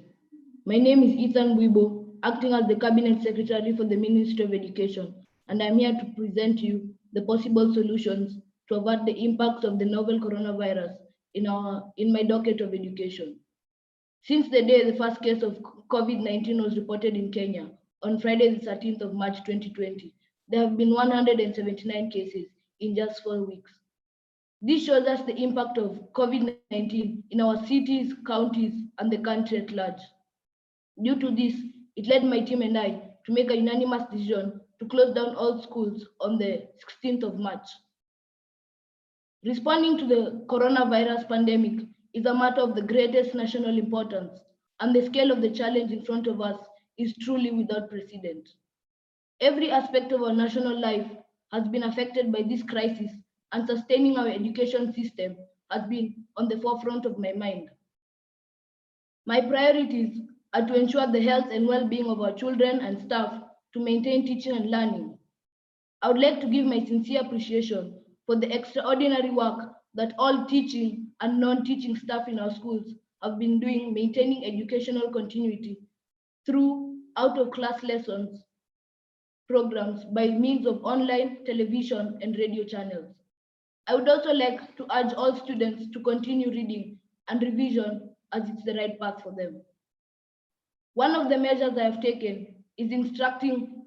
My name is Ethan Wibo, acting as the Cabinet Secretary for the Ministry of Education, and I'm here to present to you the possible solutions to avert the impacts of the novel coronavirus in my docket of education. Since the day the first case of COVID-19 was reported in Kenya on Friday, the 13th of March 2020, there have been 179 cases in just 4 weeks. This shows us the impact of COVID-19 in our cities, counties, and the country at large. Due to this, it led my team and I to make a unanimous decision to close down all schools on the 16th of March. Responding to the coronavirus pandemic is a matter of the greatest national importance, and the scale of the challenge in front of us is truly without precedent. Every aspect of our national life has been affected by this crisis, and sustaining our education system has been on the forefront of my mind. My priorities are to ensure the health and well-being of our children and staff, to maintain teaching and learning. I would like to give my sincere appreciation for the extraordinary work that all teaching and non-teaching staff in our schools have been doing, maintaining educational continuity through out-of-class lessons programs by means of online, television, and radio channels. I would also like to urge all students to continue reading and revision, as it's the right path for them. One of the measures I have taken is instructing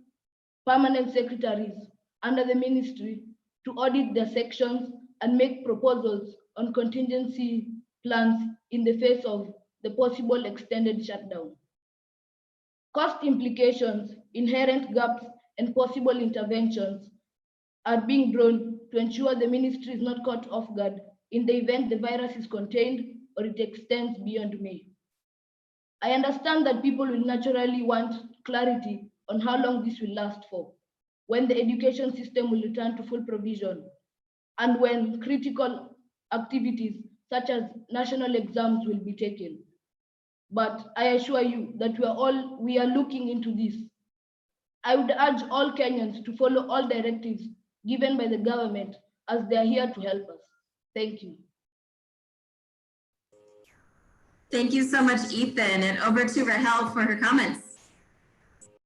permanent secretaries under the ministry to audit their sections and make proposals on contingency plans in the face of the possible extended shutdown. Cost implications, inherent gaps, and possible interventions are being drawn to ensure the ministry is not caught off guard in the event the virus is contained or it extends beyond May. I understand that people will naturally want clarity on how long this will last for, when the education system will return to full provision, and when critical activities such as national exams will be taken. But I assure you that we are looking into this. I would urge all Kenyans to follow all directives given by the government as they are here to help us. Thank you. Thank you so much, Ethan. And over to Rahel for her comments.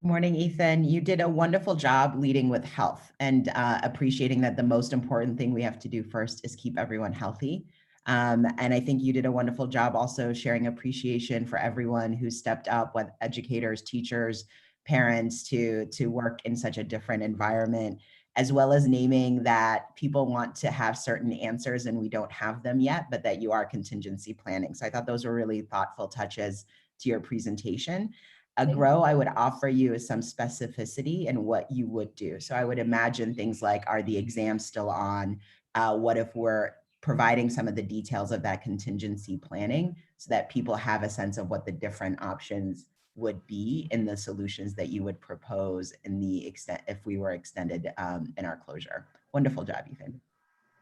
Morning, Ethan. You did a wonderful job leading with health and appreciating that the most important thing we have to do first is keep everyone healthy. And I think you did a wonderful job also sharing appreciation for everyone who stepped up, with educators, teachers, parents, to work in such a different environment, as well as naming that people want to have certain answers and we don't have them yet, but that you are contingency planning. So I thought those were really thoughtful touches to your presentation. A grow I would offer you is some specificity in what you would do. So I would imagine things like, are the exams still on? What if we're providing some of the details of that contingency planning so that people have a sense of what the different options would be in the solutions that you would propose in the extent if we were extended in our closure. Wonderful job, Ethan.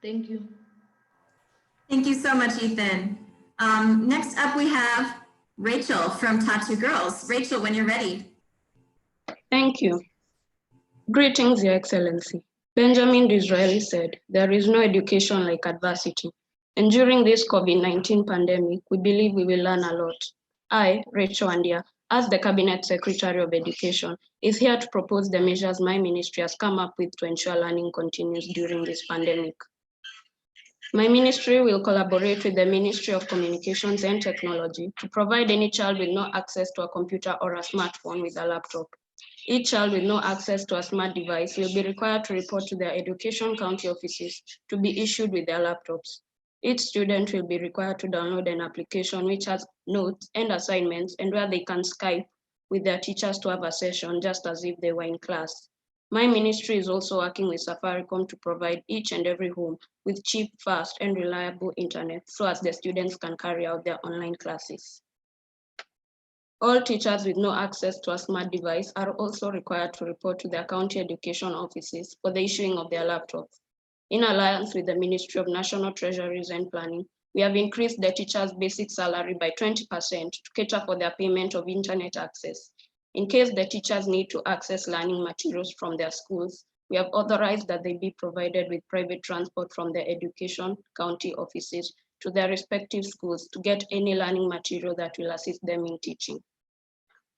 Thank you. Thank you so much, Ethan. Next up, we have Rachel from Tatu Girls. Rachel, when you're ready. Thank you. Greetings, Your Excellency. Benjamin Disraeli said, "There is no education like adversity." And during this COVID-19 pandemic, we believe we will learn a lot. I, Rachel Andia, as the Cabinet Secretary of Education, is here to propose the measures my ministry has come up with to ensure learning continues during this pandemic. My ministry will collaborate with the Ministry of Communications and Technology to provide any child with no access to a computer or a smartphone with a laptop. Each child with no access to a smart device will be required to report to their education county offices to be issued with their laptops. Each student will be required to download an application which has notes and assignments and where they can Skype with their teachers to have a session just as if they were in class. My ministry is also working with Safaricom to provide each and every home with cheap, fast, and reliable internet so as the students can carry out their online classes. All teachers with no access to a smart device are also required to report to their county education offices for the issuing of their laptops. In alliance with the Ministry of National Treasuries and Planning, we have increased the teachers' basic salary by 20% to cater for their payment of internet access. In case the teachers need to access learning materials from their schools, we have authorized that they be provided with private transport from their education county offices to their respective schools to get any learning material that will assist them in teaching.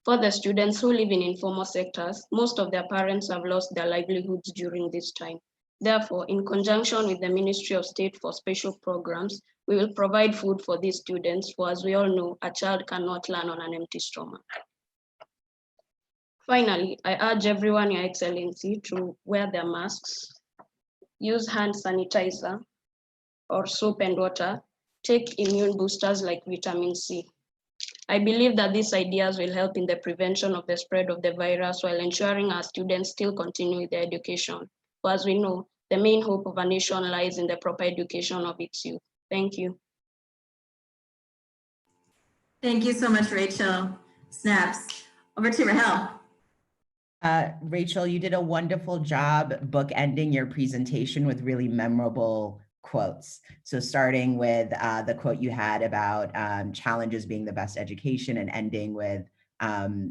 For the students who live in informal sectors, most of their parents have lost their livelihoods during this time. Therefore, in conjunction with the Ministry of State for Special Programs, we will provide food for these students, for as we all know, a child cannot learn on an empty stomach. Finally, I urge everyone, Your Excellency, to wear their masks, use hand sanitizer or soap and water, take immune boosters like vitamin C. I believe that these ideas will help in the prevention of the spread of the virus while ensuring our students still continue with their education. For as we know, the main hope of a nation lies in the proper education of its youth. Thank you. Thank you so much, Rachel. Snaps. Over to Rahel. Rachel, you did a wonderful job bookending your presentation with really memorable quotes. So starting with the quote you had about challenges being the best education and ending with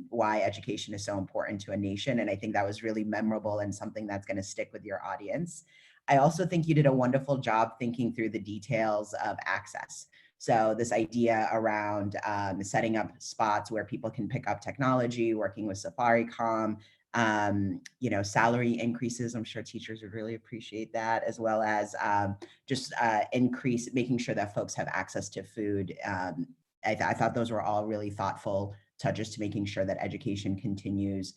why education is so important to a nation. And I think that was really memorable and something that's going to stick with your audience. I also think you did a wonderful job thinking through the details of access. So this idea around setting up spots where people can pick up technology, working with Safaricom, salary increases. I'm sure teachers would really appreciate that, as well as making sure that folks have access to food. I thought those were all really thoughtful touches to making sure that education continues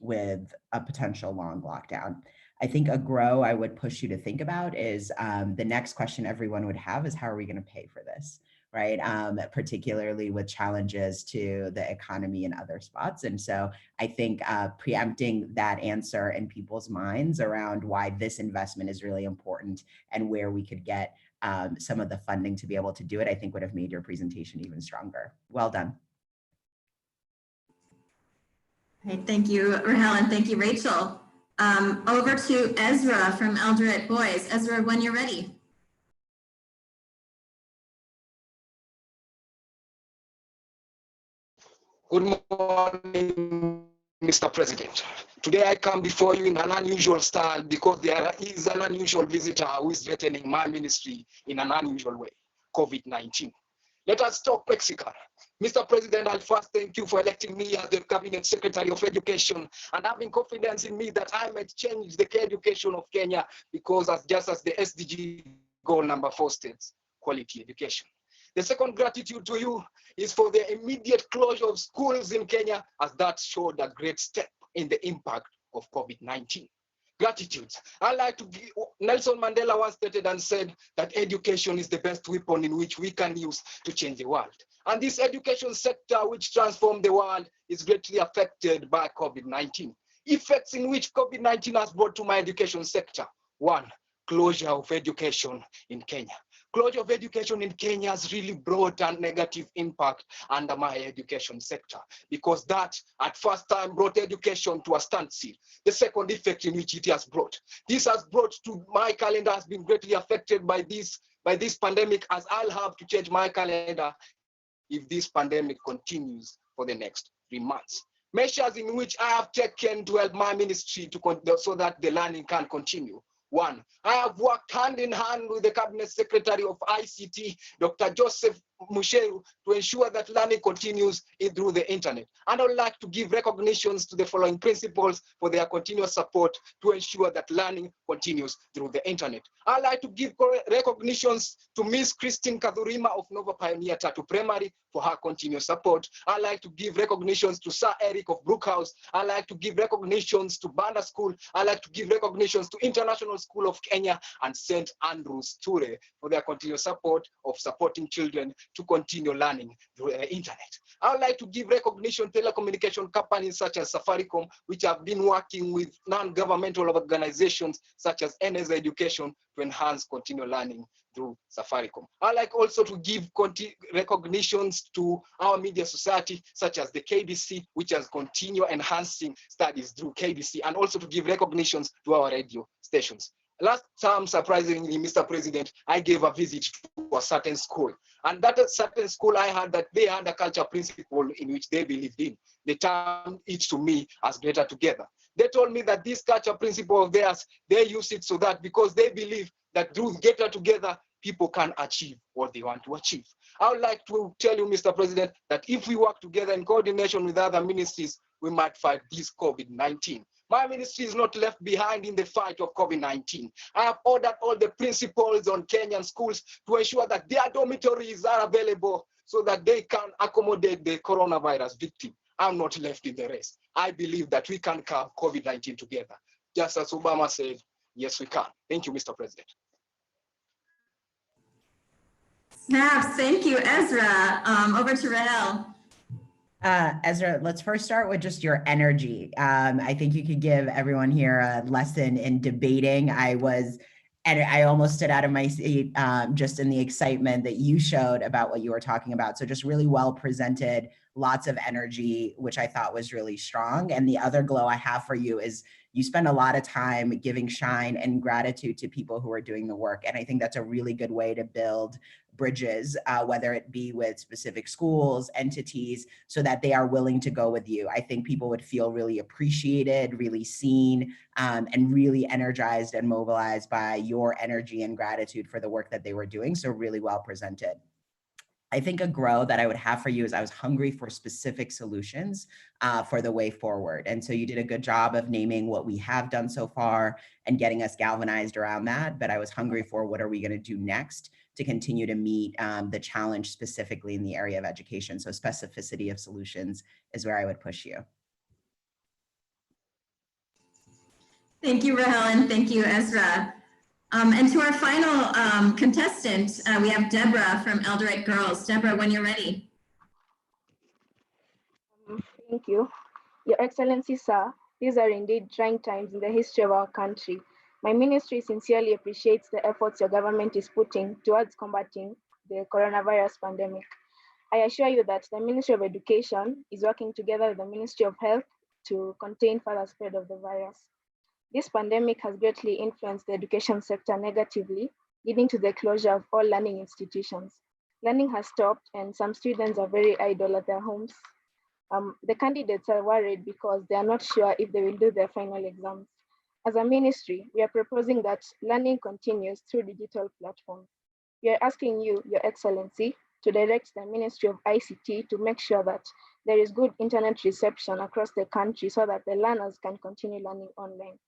with a potential long lockdown. I think a grow I would push you to think about is the next question everyone would have is, how are we going to pay for this? right? Particularly with challenges to the economy and other spots. And so I think preempting that answer in people's minds around why this investment is really important and where we could get some of the funding to be able to do it, I think would have made your presentation even stronger. Well done. Okay, thank you, Rahel, and thank you, Rachel. Over to Ezra from Eldoret Boys. Ezra, when you're ready. Good morning, Mr. President. Today I come before you in an unusual style because there is an unusual visitor who is threatening my ministry in an unusual way, COVID-19. Let us talk Mexican. Mr. President, I'll first thank you for electing me as the Cabinet Secretary of Education and having confidence in me that I might change the education of Kenya because just as the SDG goal number 4 states, quality education. The second gratitude to you is for the immediate closure of schools in Kenya, as that showed a great step in the impact of COVID-19. Gratitude. I like to give, Nelson Mandela once stated and said that education is the best weapon in which we can use to change the world. And this education sector which transformed the world is greatly affected by COVID-19. Effects in which COVID-19 has brought to my education sector. 1, closure of education in Kenya. Closure of education in Kenya has really brought a negative impact under my education sector because that at first time brought education to a standstill. The second effect in which it has brought. This has brought to my calendar has been greatly affected by this pandemic, as I'll have to change my calendar if this pandemic continues for the next 3 months. Measures in which I have taken to help my ministry so that the learning can continue. 1, I have worked hand in hand with the Cabinet Secretary of ICT, Dr. Joseph Musheru, to ensure that learning continues through the internet. And I would like to give recognitions to the following principals for their continuous support to ensure that learning continues through the internet. I'd like to give recognitions to Ms. Christine Kadhurima of Nova Pioneer Tatu Primary for her continuous support. I'd like to give recognitions to Sir Eric of Brookhouse. I'd like to give recognitions to Banda School. I'd like to give recognitions to International School of Kenya and St. Andrews Ture for their continuous support of supporting children to continue learning through the internet. I would like to give recognition to telecommunication companies such as Safaricom, which have been working with non-governmental organizations such as NS Education to enhance continual learning through Safaricom. I like also to give recognitions to our media society, such as the KBC, which has continued enhancing studies through KBC, and also to give recognitions to our radio stations. Last time, surprisingly, Mr. President, I gave a visit to a certain school. And that certain school, I heard that they had a culture principle in which they believed in. They termed it to me as Greater Together. They told me that this culture principle of theirs, they use it so that because they believe that through Greater Together, people can achieve what they want to achieve. I would like to tell you, Mr. President, that if we work together in coordination with other ministries, we might fight this COVID-19. My ministry is not left behind in the fight of COVID-19. I have ordered all the principals on Kenyan schools to ensure that their dormitories are available so that they can accommodate the coronavirus victim. I'm not left in the race. I believe that we can curb COVID-19 together. Just as Obama said, yes, we can. Thank you, Mr. President. Snaps, thank you, Ezra. Over to Rahel. Ezra, let's first start with just your energy. I think you could give everyone here a lesson in debating. I almost stood out of my seat just in the excitement that you showed about what you were talking about. So just really well presented, lots of energy, which I thought was really strong. And the other glow I have for you is you spend a lot of time giving shine and gratitude to people who are doing the work. And I think that's a really good way to build bridges, whether it be with specific schools, entities, so that they are willing to go with you. I think people would feel really appreciated, really seen, and really energized and mobilized by your energy and gratitude for the work that they were doing. So really well presented. I think a grow that I would have for you is I was hungry for specific solutions for the way forward. And so you did a good job of naming what we have done so far and getting us galvanized around that. But I was hungry for what are we going to do next to continue to meet the challenge specifically in the area of education. So specificity of solutions is where I would push you. Thank you, Rahel, and thank you, Ezra. And to our final contestant, we have Deborah from Eldoret Girls. Deborah, when you're ready. Thank you. Your Excellency, sir, these are indeed trying times in the history of our country. My ministry sincerely appreciates the efforts your government is putting towards combating the coronavirus pandemic. I assure you that the Ministry of Education is working together with the Ministry of Health to contain further spread of the virus. This pandemic has greatly influenced the education sector negatively, leading to the closure of all learning institutions. Learning has stopped and some students are very idle at their homes. The candidates are worried because they are not sure if they will do their final exams. As a ministry, we are proposing that learning continues through digital platforms. We are asking you, Your Excellency, to direct the Ministry of ICT to make sure that there is good internet reception across the country so that the learners can continue learning online.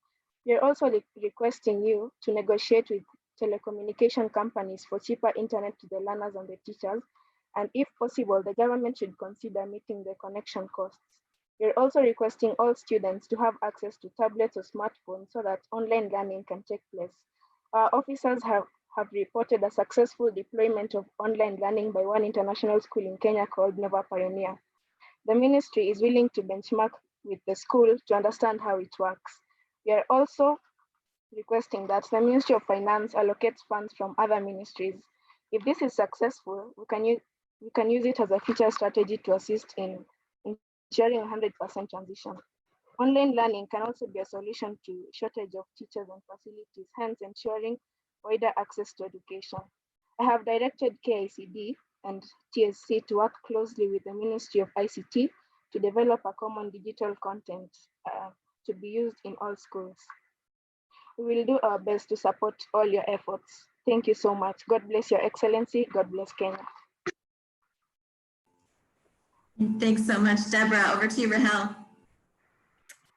We are also requesting you to negotiate with telecommunication companies for cheaper internet to the learners and the teachers. And if possible, the government should consider meeting the connection costs. We're also requesting all students to have access to tablets or smartphones so that online learning can take place. Our officers have reported a successful deployment of online learning by one international school in Kenya called Nova Pioneer. The ministry is willing to benchmark with the school to understand how it works. We are also requesting that the Ministry of Finance allocates funds from other ministries. If this is successful, we can use it as a future strategy to assist in ensuring 100% transition. Online learning can also be a solution to shortage of teachers and facilities, hence ensuring wider access to education. I have directed KICD and TSC to work closely with the Ministry of ICT to develop a common digital content to be used in all schools. We will do our best to support all your efforts. Thank you so much. God bless Your Excellency. God bless Kenya. Thanks so much, Deborah. Over to you, Rahel.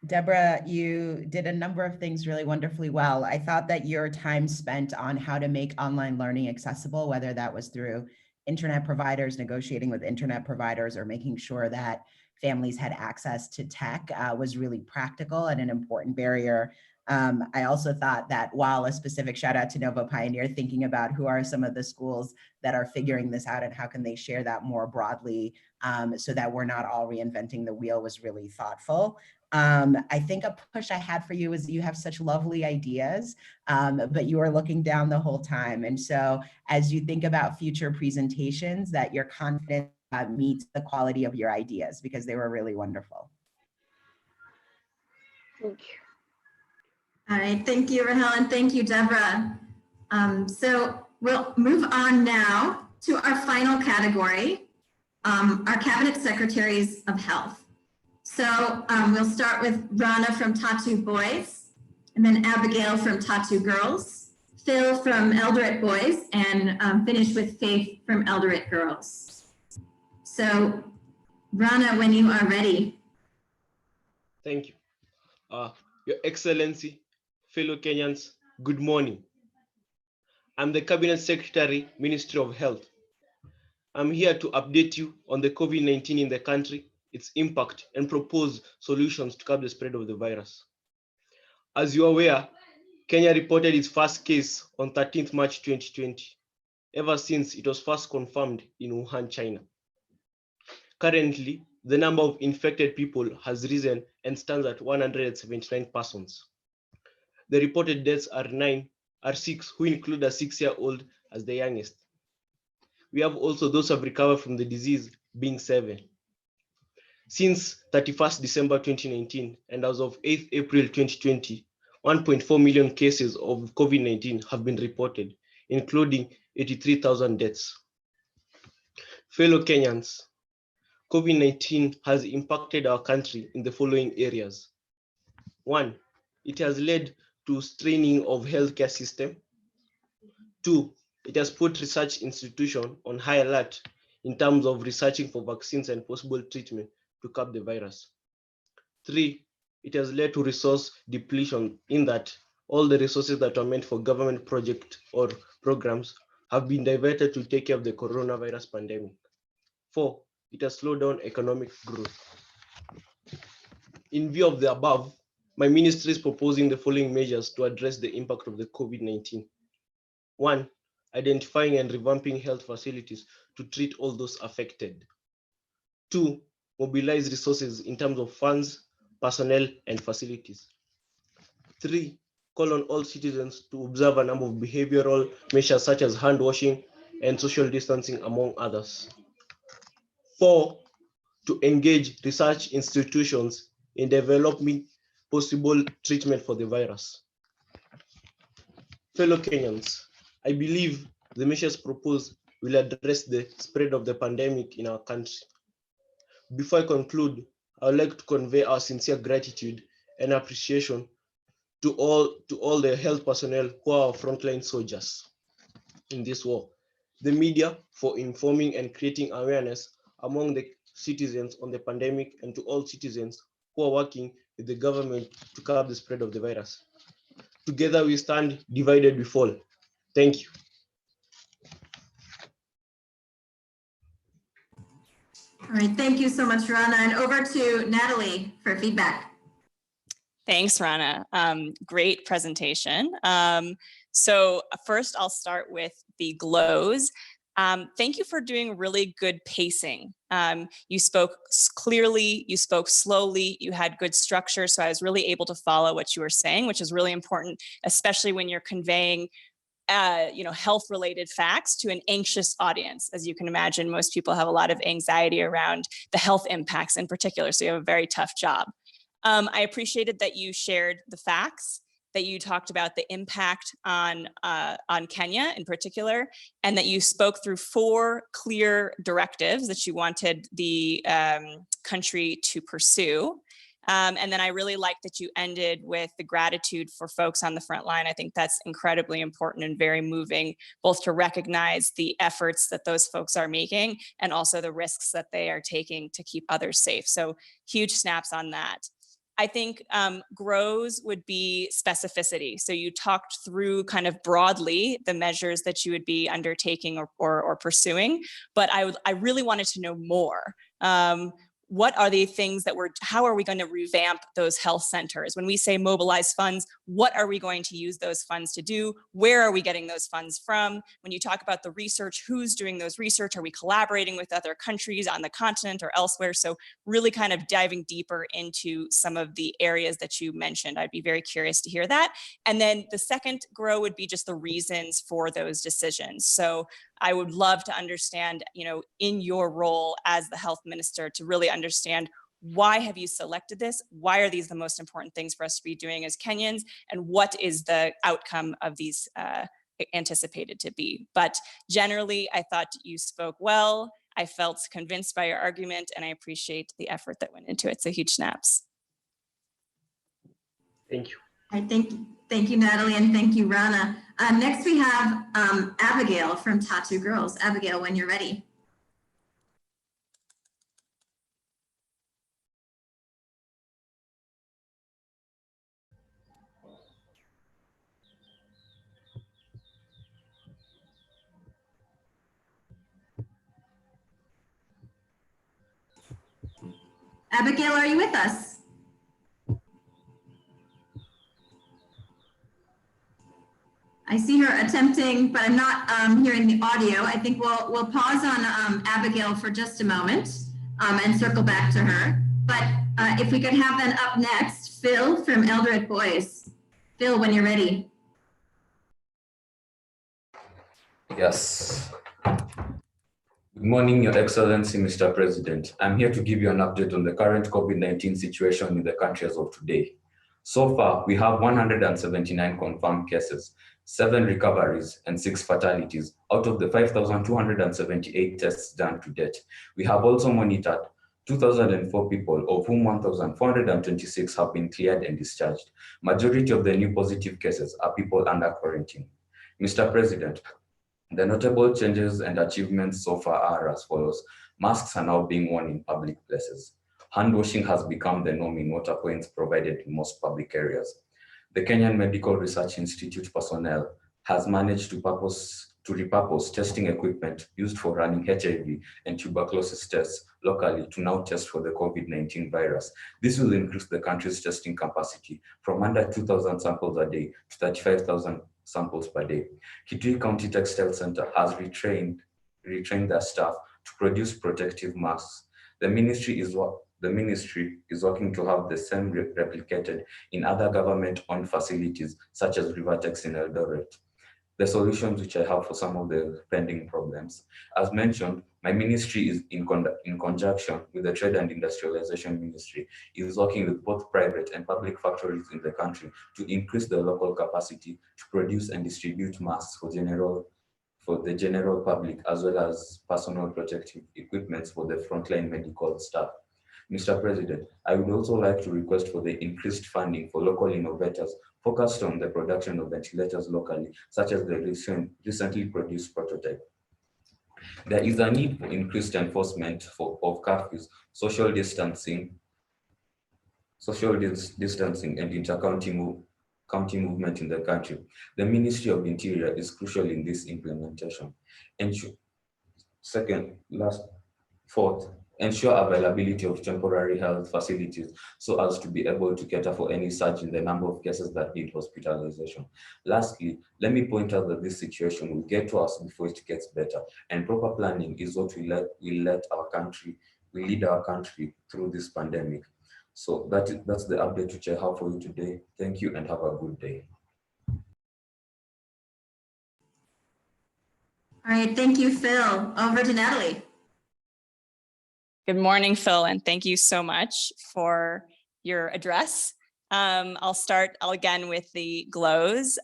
Deborah, you did a number of things really wonderfully well. I thought that your time spent on how to make online learning accessible, whether that was through internet providers, negotiating with internet providers, or making sure that families had access to tech was really practical and an important barrier. I also thought that while a specific shout out to Nova Pioneer, thinking about who are some of the schools that are figuring this out and how can they share that more broadly so that we're not all reinventing the wheel was really thoughtful. I think a push I had for you is you have such lovely ideas, but you are looking down the whole time. And so as you think about future presentations, that you're confident meets the quality of your ideas because they were really wonderful. Thank you. All right, thank you, Rahel, and thank you, Deborah. So we'll move on now to our final category, our Cabinet Secretaries of Health. So we'll start with Rana from Tatu Boys, and then Abigail from Tatu Girls, Phil from Eldoret Boys, and finish with Faith from Eldoret Girls. So Rana, when you are ready. Thank you. Your Excellency, fellow Kenyans, good morning. I'm the Cabinet Secretary, Ministry of Health. I'm here to update you on the COVID-19 in the country, its impact, and propose solutions to curb the spread of the virus. As you are aware, Kenya reported its first case on 13th March 2020, ever since it was first confirmed in Wuhan, China. Currently, the number of infected people has risen and stands at 179 persons. The reported deaths are 6, who include a 6-year-old as the youngest. We have also those who have recovered from the disease being 7. Since 31st December 2019 and as of 8th April 2020, 1.4 million cases of COVID-19 have been reported, including 83,000 deaths. Fellow Kenyans, COVID-19 has impacted our country in the following areas. 1, it has led to straining of healthcare system. 2, it has put research institutions on high alert in terms of researching for vaccines and possible treatment to curb the virus. 3, it has led to resource depletion in that all the resources that are meant for government projects or programs have been diverted to take care of the coronavirus pandemic. 4, it has slowed down economic growth. In view of the above, my ministry is proposing the following measures to address the impact of the COVID-19 1, identifying and revamping health facilities to treat all those affected. 2, mobilize resources in terms of funds, personnel, and facilities. 3, call on all citizens to observe a number of behavioral measures such as hand washing and social distancing, among others. 4, to engage research institutions in developing possible treatment for the virus. Fellow Kenyans, I believe the measures proposed will address the spread of the pandemic in our country. Before I conclude, I would like to convey our sincere gratitude and appreciation to all the health personnel who are our frontline soldiers in this war. The media for informing and creating awareness among the citizens on the pandemic, and to all citizens who are working with the government to curb the spread of the virus. Together we stand, divided we fall. Thank you. All right, thank you so much, Rana. And over to Natalie for feedback. Thanks, Rana. Great presentation. So first I'll start with the glows. Thank you for doing really good pacing. You spoke clearly, you spoke slowly, you had good structure, so I was really able to follow what you were saying, which is really important, especially when you're conveying health-related facts to an anxious audience. As you can imagine, most people have a lot of anxiety around the health impacts in particular, so you have a very tough job. I appreciated that you shared the facts, that you talked about the impact on Kenya in particular, and that you spoke through 4 clear directives that you wanted the country to pursue. And then I really like that you ended with the gratitude for folks on the front line. I think that's incredibly important and very moving, both to recognize the efforts that those folks are making and also the risks that they are taking to keep others safe. So huge snaps on that. I think grows would be specificity. So you talked through kind of broadly the measures that you would be undertaking or pursuing, but I really wanted to know more. What are the things that how are we going to revamp those health centers? When we say mobilize funds, what are we going to use those funds to do? Where are we getting those funds from? When you talk about the research, who's doing those research? Are we collaborating with other countries on the continent or elsewhere? So really kind of diving deeper into some of the areas that you mentioned. I'd be very curious to hear that. And then the second grow would be just the reasons for those decisions. So I would love to understand, in your role as the health minister, to really understand, why have you selected this? Why are these the most important things for us to be doing as Kenyans? And what is the outcome of these anticipated to be? But generally, I thought you spoke well. I felt convinced by your argument, and I appreciate the effort that went into it. So huge snaps. Thank you. All right, thank you, Natalie, and thank you, Rana. Next we have Abigail from Tatu Girls. Abigail, when you're ready. Abigail, are you with us? I see her attempting, but I'm not hearing the audio. I think we'll pause on Abigail for just a moment and circle back to her. But if we could have then up next, Phil from Eldoret Boys. Phil, when you're ready. Yes. Good morning, Your Excellency, Mr. President. I'm here to give you an update on the current COVID-19 situation in the country as of today. So far, we have 179 confirmed cases, 7 recoveries, and 6 fatalities out of the 5,278 tests done to date. We have also monitored 2,004 people, of whom 1,426 have been cleared and discharged. Majority of the new positive cases are people under quarantine. Mr. President, the notable changes and achievements so far are as follows. Masks are now being worn in public places. Hand washing has become the norm in water points provided in most public areas. The Kenyan Medical Research Institute personnel has managed to repurpose testing equipment used for running HIV and tuberculosis tests locally to now test for the COVID-19 virus. This will increase the country's testing capacity from under 2,000 samples a day to 35,000 samples per day. Kitui County Textile Center has retrained their staff to produce protective masks. The ministry is working to have the same replicated in other government-owned facilities, such as Rivertex in Eldoret. The solutions which I have for some of the pending problems. As mentioned, my ministry is in conjunction with the Trade and Industrialization Ministry, is working with both private and public factories in the country to increase the local capacity to produce and distribute masks for the general public, as well as personal protective equipment for the frontline medical staff. Mr. President, I would also like to request for the increased funding for local innovators focused on the production of ventilators locally, such as the recently produced prototype. There is a need for increased enforcement of curfews, social distancing, and county movement in the country. The Ministry of Interior is crucial in this implementation. And fourth, ensure availability of temporary health facilities so as to be able to cater for any surge in the number of cases that need hospitalization. Lastly, let me point out that this situation will get to us before it gets better, and proper planning is what will lead our country through this pandemic. So that's the update which I have for you today. Thank you and have a good day. All right, thank you, Phil. Over to Natalie. Good morning, Phil, and thank you so much for your address. I'll start again with the glows.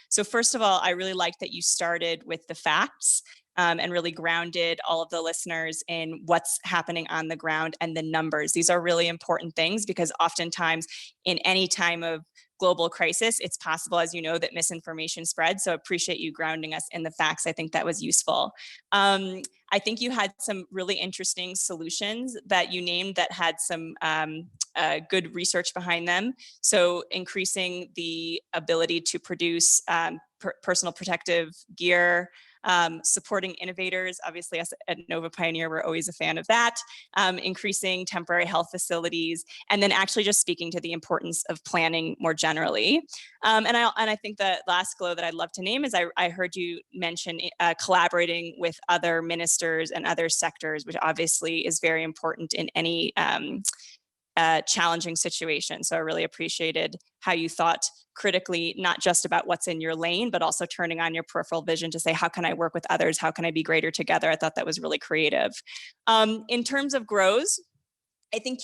So first of all, I really like that you started with the facts and really grounded all of the listeners in what's happening on the ground and the numbers. These are really important things because oftentimes in any time of global crisis, it's possible, as you know, that misinformation spreads. So I appreciate you grounding us in the facts. I think that was useful. I think you had some really interesting solutions that you named that had some good research behind them. So increasing the ability to produce personal protective gear, supporting innovators. Obviously, us at Nova Pioneer, we're always a fan of that. Increasing temporary health facilities, and then actually just speaking to the importance of planning more generally. And I think the last glow that I'd love to name is I heard you mention collaborating with other ministers and other sectors, which obviously is very important in any challenging situation. So I really appreciated how you thought critically, not just about what's in your lane, but also turning on your peripheral vision to say, how can I work with others? How can I be greater together? I thought that was really creative. In terms of grows, I think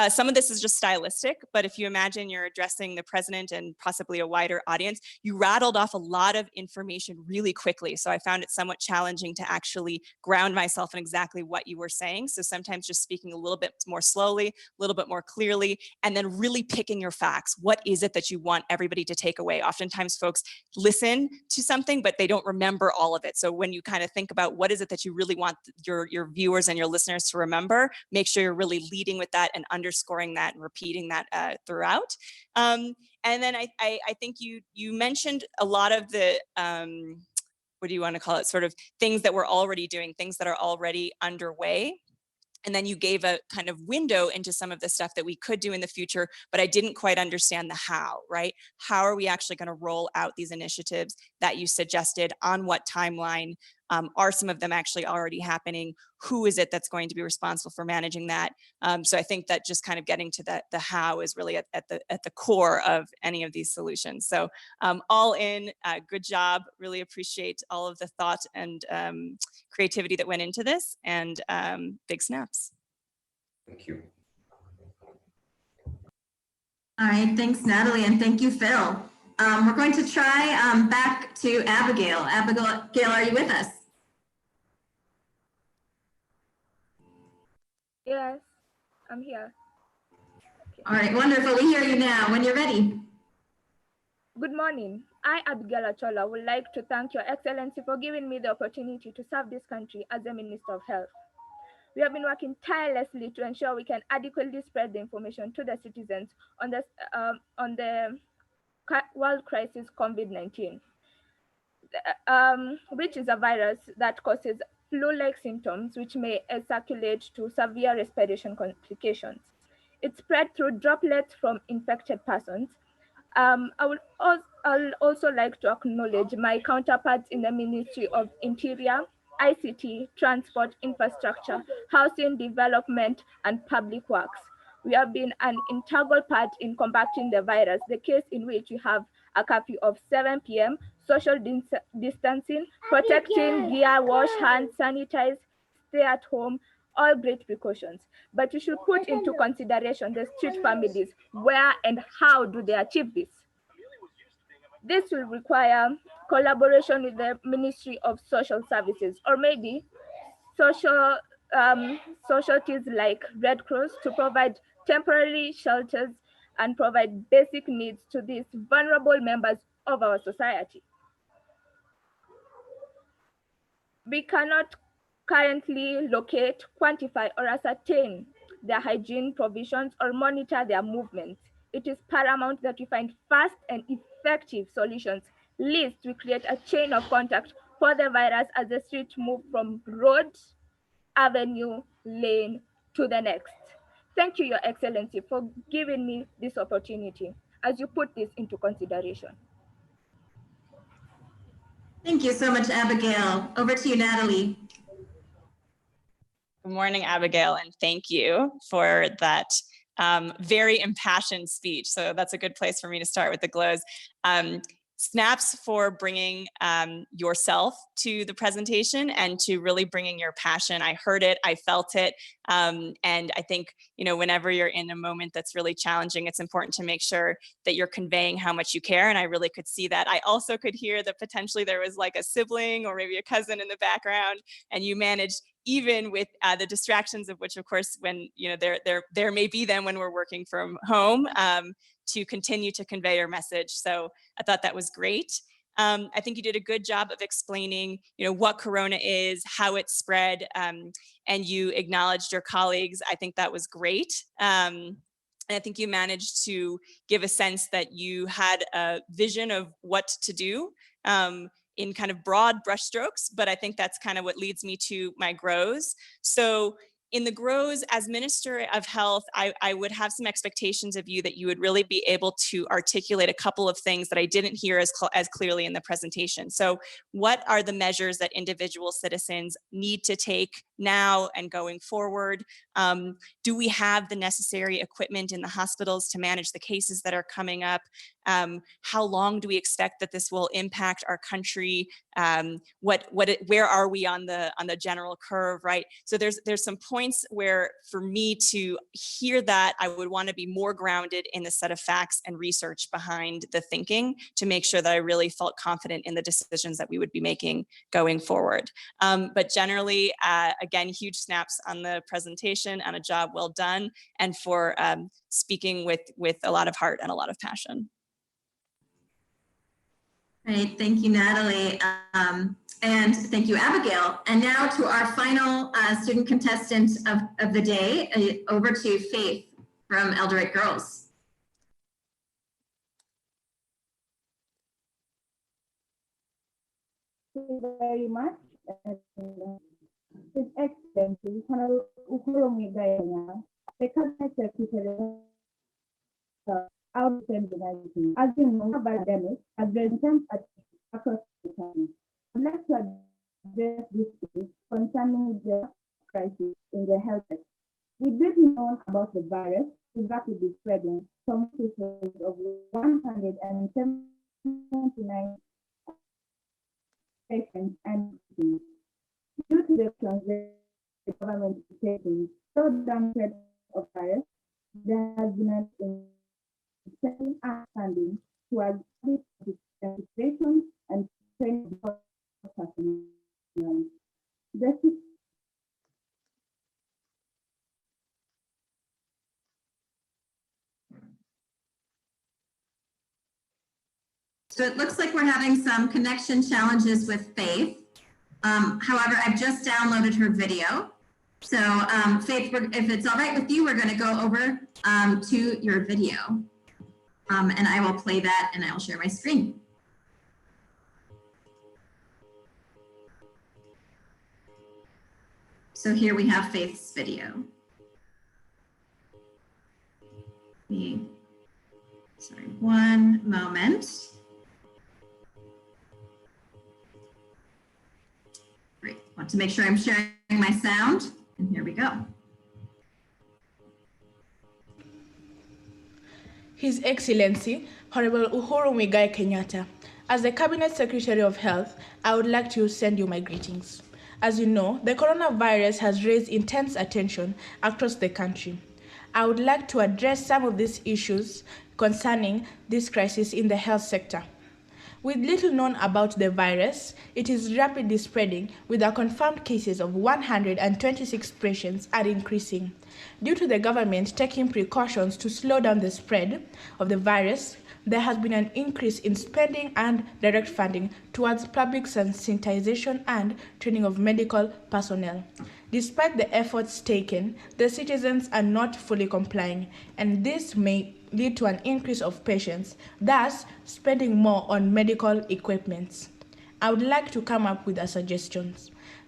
some of this is just stylistic, but if you imagine you're addressing the president and possibly a wider audience, you rattled off a lot of information really quickly. So I found it somewhat challenging to actually ground myself in exactly what you were saying. So sometimes just speaking a little bit more slowly, a little bit more clearly, and then really picking your facts. What is it that you want everybody to take away? Oftentimes folks listen to something, but they don't remember all of it. So when you kind of think about what is it that you really want your viewers and your listeners to remember, make sure you're really leading with that and underscoring that and repeating that throughout. And then I think you mentioned a lot of the, what do you want to call it, sort of things that we're already doing, things that are already underway. And then you gave a kind of window into some of the stuff that we could do in the future, but I didn't quite understand the how, right? How are we actually going to roll out these initiatives that you suggested? On what timeline? Are some of them actually already happening? Who is it that's going to be responsible for managing that? So I think that just kind of getting to the how is really at the core of any of these solutions. So all in, good job. Really appreciate all of the thought and creativity that went into this, and big snaps. Thank you. All right, thanks, Natalie, and thank you, Phil. We're going to try back to Abigail. Abigail, are you with us? Yes, I'm here. Okay. All right, wonderful. We hear you now when you're ready. Good morning. I, Abigail Achola, would like to thank Your Excellency for giving me the opportunity to serve this country as the Minister of Health. We have been working tirelessly to ensure we can adequately spread the information to the citizens on the world crisis COVID-19, which is a virus that causes flu-like symptoms which may escalate to severe respiration complications. It's spread through droplets from infected persons, I'll also like to acknowledge my counterparts in the Ministry of Interior, ICT, Transport, Infrastructure, Housing Development, and Public Works. We have been an integral part in combating the virus, the case in which we have a curfew of 7 p.m., social distancing, protecting gear, wash hands, sanitize, stay at home, all great precautions. But we should put into consideration the street families. Where and how do they achieve this? This will require collaboration with the Ministry of Social Services, or maybe societies like Red Cross to provide temporary shelters and provide basic needs to these vulnerable members of our society. We cannot currently locate, quantify, or ascertain their hygiene provisions or monitor their movements. It is paramount that we find fast and effective solutions, lest we create a chain of contact for the virus as the street move from road, avenue, lane to the next. Thank you, Your Excellency, for giving me this opportunity as you put this into consideration. Thank you so much, Abigail. Over to you, Natalie. Good morning, Abigail, and thank you for that very impassioned speech. So that's a good place for me to start with the glows. Snaps for bringing yourself to the presentation and to really bringing your passion. I heard it, I felt it. And I think, whenever you're in a moment that's really challenging, it's important to make sure that you're conveying how much you care. And I really could see that. I also could hear that potentially there was like a sibling or maybe a cousin in the background, and you managed, even with the distractions of which, of course, when there may be them when we're working from home, to continue to convey your message. So I thought that was great. I think you did a good job of explaining, what Corona is, how it spread, and you acknowledged your colleagues. I think that was great. And I think you managed to give a sense that you had a vision of what to do in kind of broad brushstrokes, but I think that's kind of what leads me to my grows. So in the grows, as Minister of Health, I would have some expectations of you that you would really be able to articulate a couple of things that I didn't hear as clearly in the presentation. So what are the measures that individual citizens need to take now and going forward? Do we have the necessary equipment in the hospitals to manage the cases that are coming up? How long do we expect that this will impact our country? Where are we on the general curve, right? So there's some points where, for me to hear that, I would want to be more grounded in the set of facts and research behind the thinking to make sure that I really felt confident in the decisions that we would be making going forward. But generally, again, huge snaps on the presentation and a job well done, and for speaking with a lot of heart and a lot of passion. Great, thank you, Natalie. And thank you, Abigail. And now to our final student contestant of the day, over to Faith from Eldoret Girls. Thank you very much. His Excellency, Honorable Uhuru Kenyatta, the Cabinet Secretary of COVID-19. As you know, the pandemic has been across the country. I'd like to address this issue concerning the crisis in the health sector. With this known about the virus is rapidly spreading, some cases of 179 patients and due to the actions the government is taking so down spread of virus, there has been an increasing understanding towards registration and training for personnel. So it looks like we're having some connection challenges with Faith. However, I've just downloaded her video. So Faith, if it's all right with you, we're going to go over to your video. And I will play that and I will share my screen. So here we have Faith's video. We Sorry, one moment. Great, want to make sure I'm sharing my sound, and here we go. His Excellency, Honorable Uhuru Kenyatta, as the Cabinet Secretary of Health, I would like to send you my greetings. As you know, the coronavirus has raised intense attention across the country. I would like to address some of these issues concerning this crisis in the health sector. With little known about the virus, it is rapidly spreading, with the confirmed cases of 126 patients are increasing. Due to the government taking precautions to slow down the spread of the virus, there has been an increase in spending and direct funding towards public sensitization and training of medical personnel. Despite the efforts taken, the citizens are not fully complying, and this may lead to an increase of patients, thus spending more on medical equipment. I would like to come up with a suggestion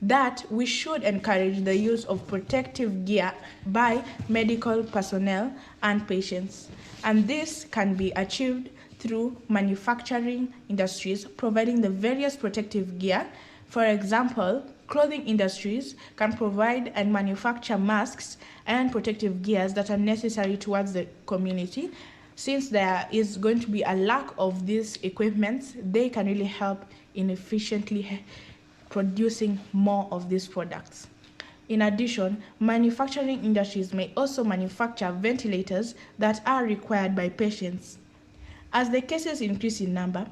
that we should encourage the use of protective gear by medical personnel and patients, and this can be achieved through manufacturing industries providing the various protective gear. For example, clothing industries can provide and manufacture masks and protective gears that are necessary towards the community. Since there is going to be a lack of these equipments, they can really help in efficiently producing more of these products. In addition, manufacturing industries may also manufacture ventilators that are required by patients. As the cases increase in number,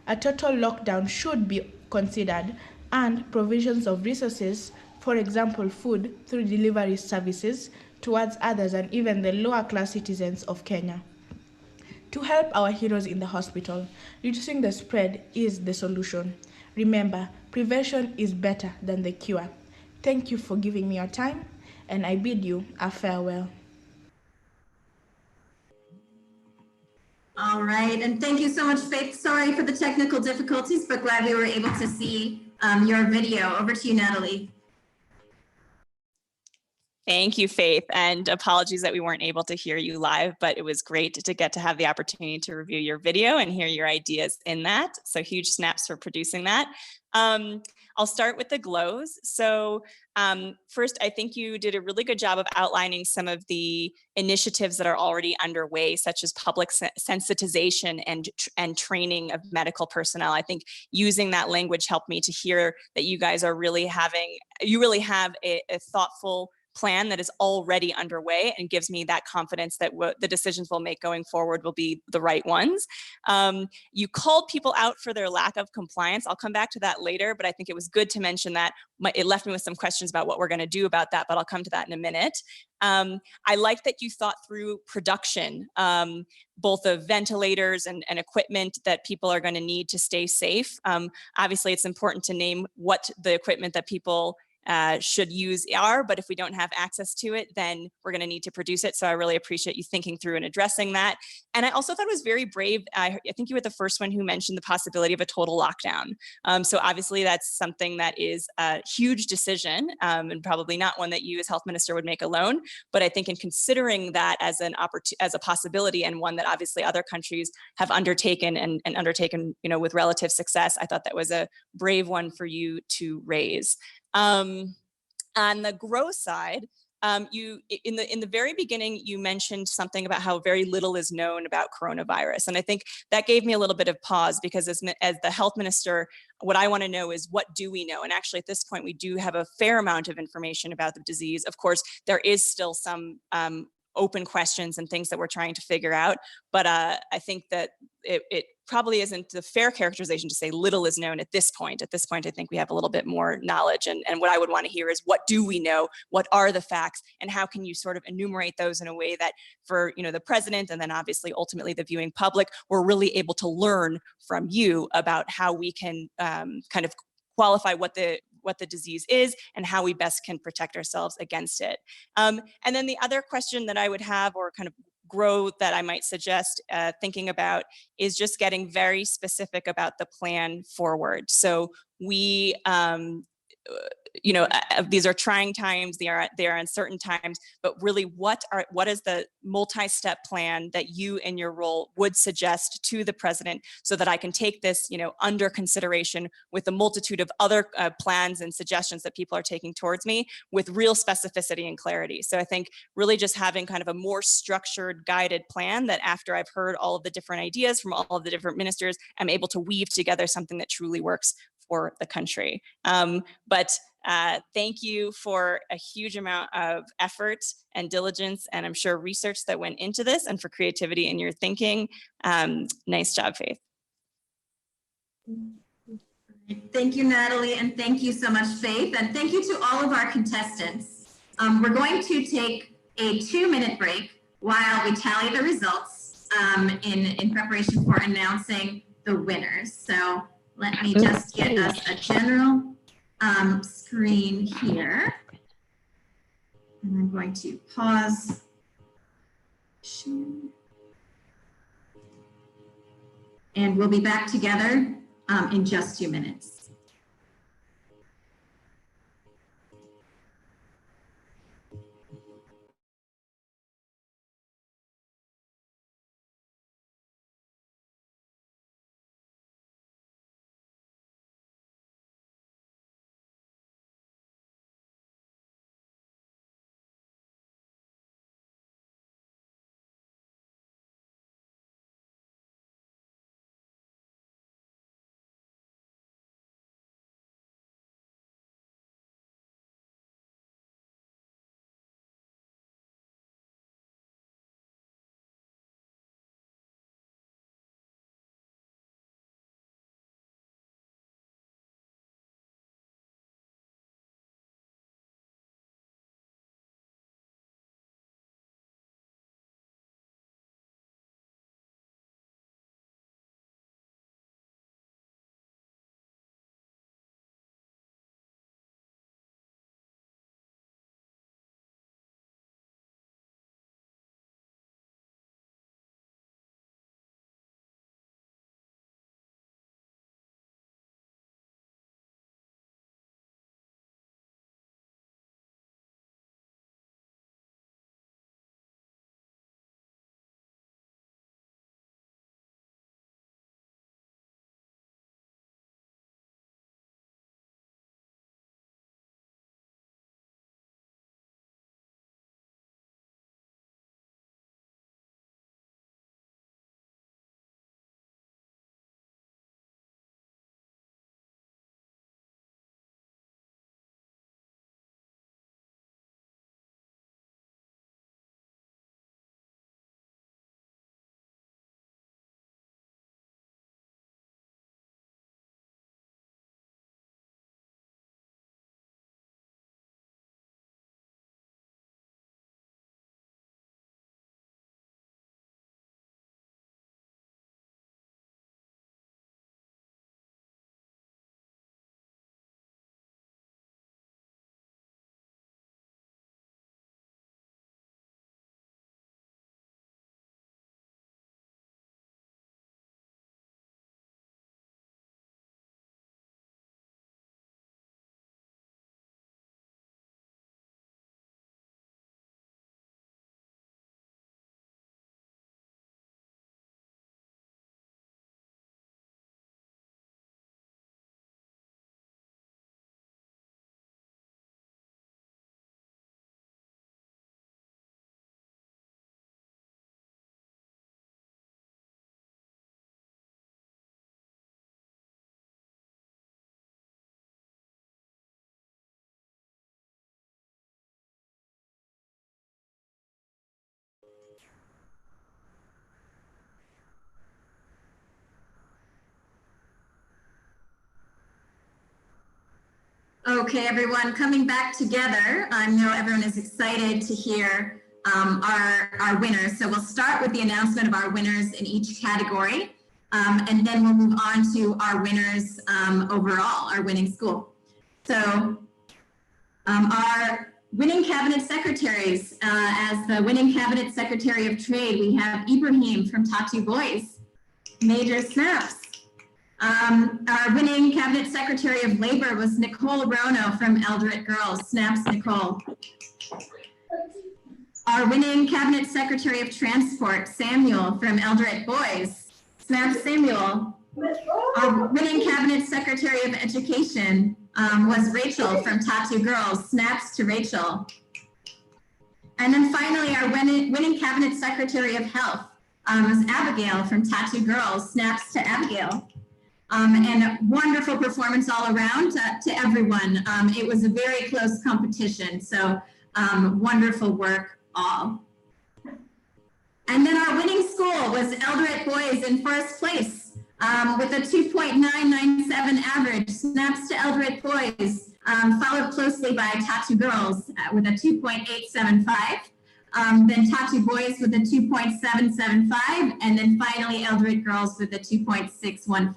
a total lockdown should be considered, and provisions of resources, for example food, through delivery services towards others and even the lower class citizens of Kenya. To help our heroes in the hospital, reducing the spread is the solution. Remember, prevention is better than the cure. Thank you for giving me your time, and I bid you a farewell. All right, and thank you so much, Faith. Sorry for the technical difficulties, but glad we were able to see your video. Over to you, Natalie. Thank you, Faith, and apologies that we weren't able to hear you live, but it was great to get to have the opportunity to review your video and hear your ideas in that. So huge snaps for producing that. I'll start with the glows. So first, I think you did a really good job of outlining some of the initiatives that are already underway, such as public sensitization and training of medical personnel. I think using that language helped me to hear that you guys are really you really have a thoughtful plan that is already underway, and gives me that confidence that the decisions we'll make going forward will be the right ones. You called people out for their lack of compliance. I'll come back to that later, but I think it was good to mention that. It left me with some questions about what we're going to do about that, but I'll come to that in a minute. I like that you thought through production, both of ventilators and equipment that people are going to need to stay safe. Obviously, it's important to name what the equipment that people should use are, but if we don't have access to it, then we're going to need to produce it. So I really appreciate you thinking through and addressing that. And I also thought it was very brave. I think you were the first one who mentioned the possibility of a total lockdown. So obviously that's something that is a huge decision, and probably not one that you as health minister would make alone. But I think in considering that as a possibility, and one that obviously other countries have undertaken and undertaken, with relative success, I thought that was a brave one for you to raise. On the growth side, you in the very beginning, you mentioned something about how very little is known about coronavirus. And I think that gave me a little bit of pause, because as the health minister, what I want to know is, what do we know? And actually at this point, we do have a fair amount of information about the disease. Of course, there is still some open questions and things that we're trying to figure out. But I think that it probably isn't the fair characterization to say little is known at this point. At this point, I think we have a little bit more knowledge. And what I would want to hear is, what do we know? What are the facts? And how can you sort of enumerate those in a way that for the president, and then obviously ultimately the viewing public, we're really able to learn from you about how we can kind of qualify what the disease is and how we best can protect ourselves against it. And then the other question that I would have, or kind of growth that I might suggest thinking about, is just getting very specific about the plan forward. So we you know, these are trying times, they are uncertain times, but really what is the multi-step plan that you in your role would suggest to the president so that I can take this, you know, under consideration with a multitude of other plans and suggestions that people are taking towards me with real specificity and clarity. So I think really just having kind of a more structured, guided plan that after I've heard all of the different ideas from all of the different ministers, I'm able to weave together something that truly works for the country. Thank you for a huge amount of effort and diligence, and I'm sure research that went into this, and for creativity in your thinking. Nice job, Faith. Thank you, Natalie, and thank you so much, Faith, and thank you to all of our contestants. We're going to take a 2-minute break while we tally the results in preparation for announcing the winners. So let me just get us a general screen here. And I'm going to pause. And we'll be back together in just 2 minutes. Okay, everyone, coming back together. I know everyone is excited to hear our winners. So we'll start with the announcement of our winners in each category, and then we'll move on to our winners overall, our winning school. So our winning cabinet secretaries, as the winning cabinet secretary of trade, we have Ibrahim from Tatu Boys, Major Snaps. Our winning Cabinet Secretary of Labor was Nicole Rono from Eldoret Girls. Snaps, Nicole. Our winning Cabinet Secretary of Transport, Samuel from Eldoret Boys. Snaps, Samuel. Our winning Cabinet Secretary of Education was Rachel from Tatu Girls. Snaps to Rachel. And then finally, our winning Cabinet Secretary of Health was Abigail from Tatu Girls. Snaps to Abigail. And a wonderful performance all around to everyone. It was a very close competition, so wonderful work all. And then our winning school was Eldoret Boys in first place with a 2.997 average. Snaps to Eldoret Boys, followed closely by Tatu Girls with a 2.875. Then Tatu Boys with a 2.775, and then finally Eldoret Girls with a 2.615.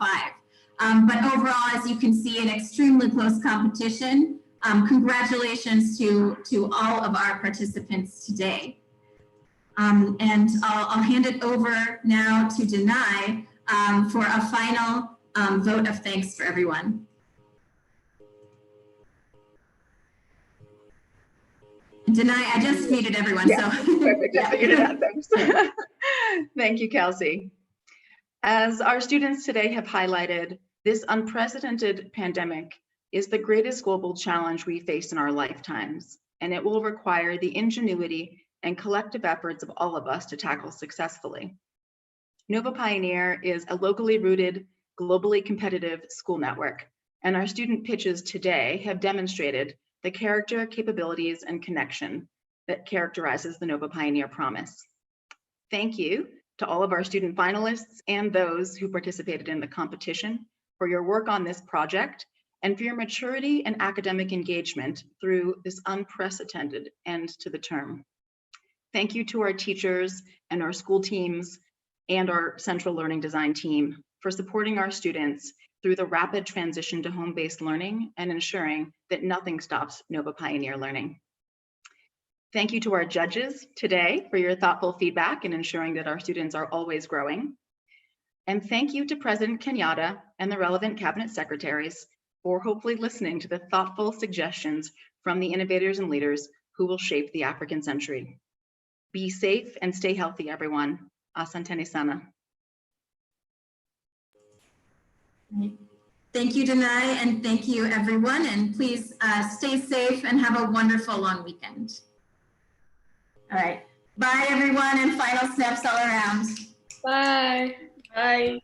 But overall, as you can see, an extremely close competition. Congratulations to all of our participants today. And I'll hand it over now to Denai for a final vote of thanks for everyone. Denai, I just muted everyone, yeah, so. Perfect, I figured it out, thanks. Thank you, Kelsey. As our students today have highlighted, this unprecedented pandemic is the greatest global challenge we face in our lifetimes, and it will require the ingenuity and collective efforts of all of us to tackle successfully. Nova Pioneer is a locally rooted, globally competitive school network, and our student pitches today have demonstrated the character, capabilities, and connection that characterizes the Nova Pioneer promise. Thank you to all of our student finalists and those who participated in the competition for your work on this project and for your maturity and academic engagement through this unprecedented end to the term. Thank you to our teachers and our school teams and our central learning design team for supporting our students through the rapid transition to home-based learning and ensuring that nothing stops Nova Pioneer learning. Thank you to our judges today for your thoughtful feedback and ensuring that our students are always growing. And thank you to President Kenyatta and the relevant cabinet secretaries for hopefully listening to the thoughtful suggestions from the innovators and leaders who will shape the African century. Be safe and stay healthy, everyone. Asanteni sana. Thank you, Denai, and thank you, everyone. And please stay safe and have a wonderful long weekend. All right. Bye, everyone, and final snaps all around. Bye. Bye.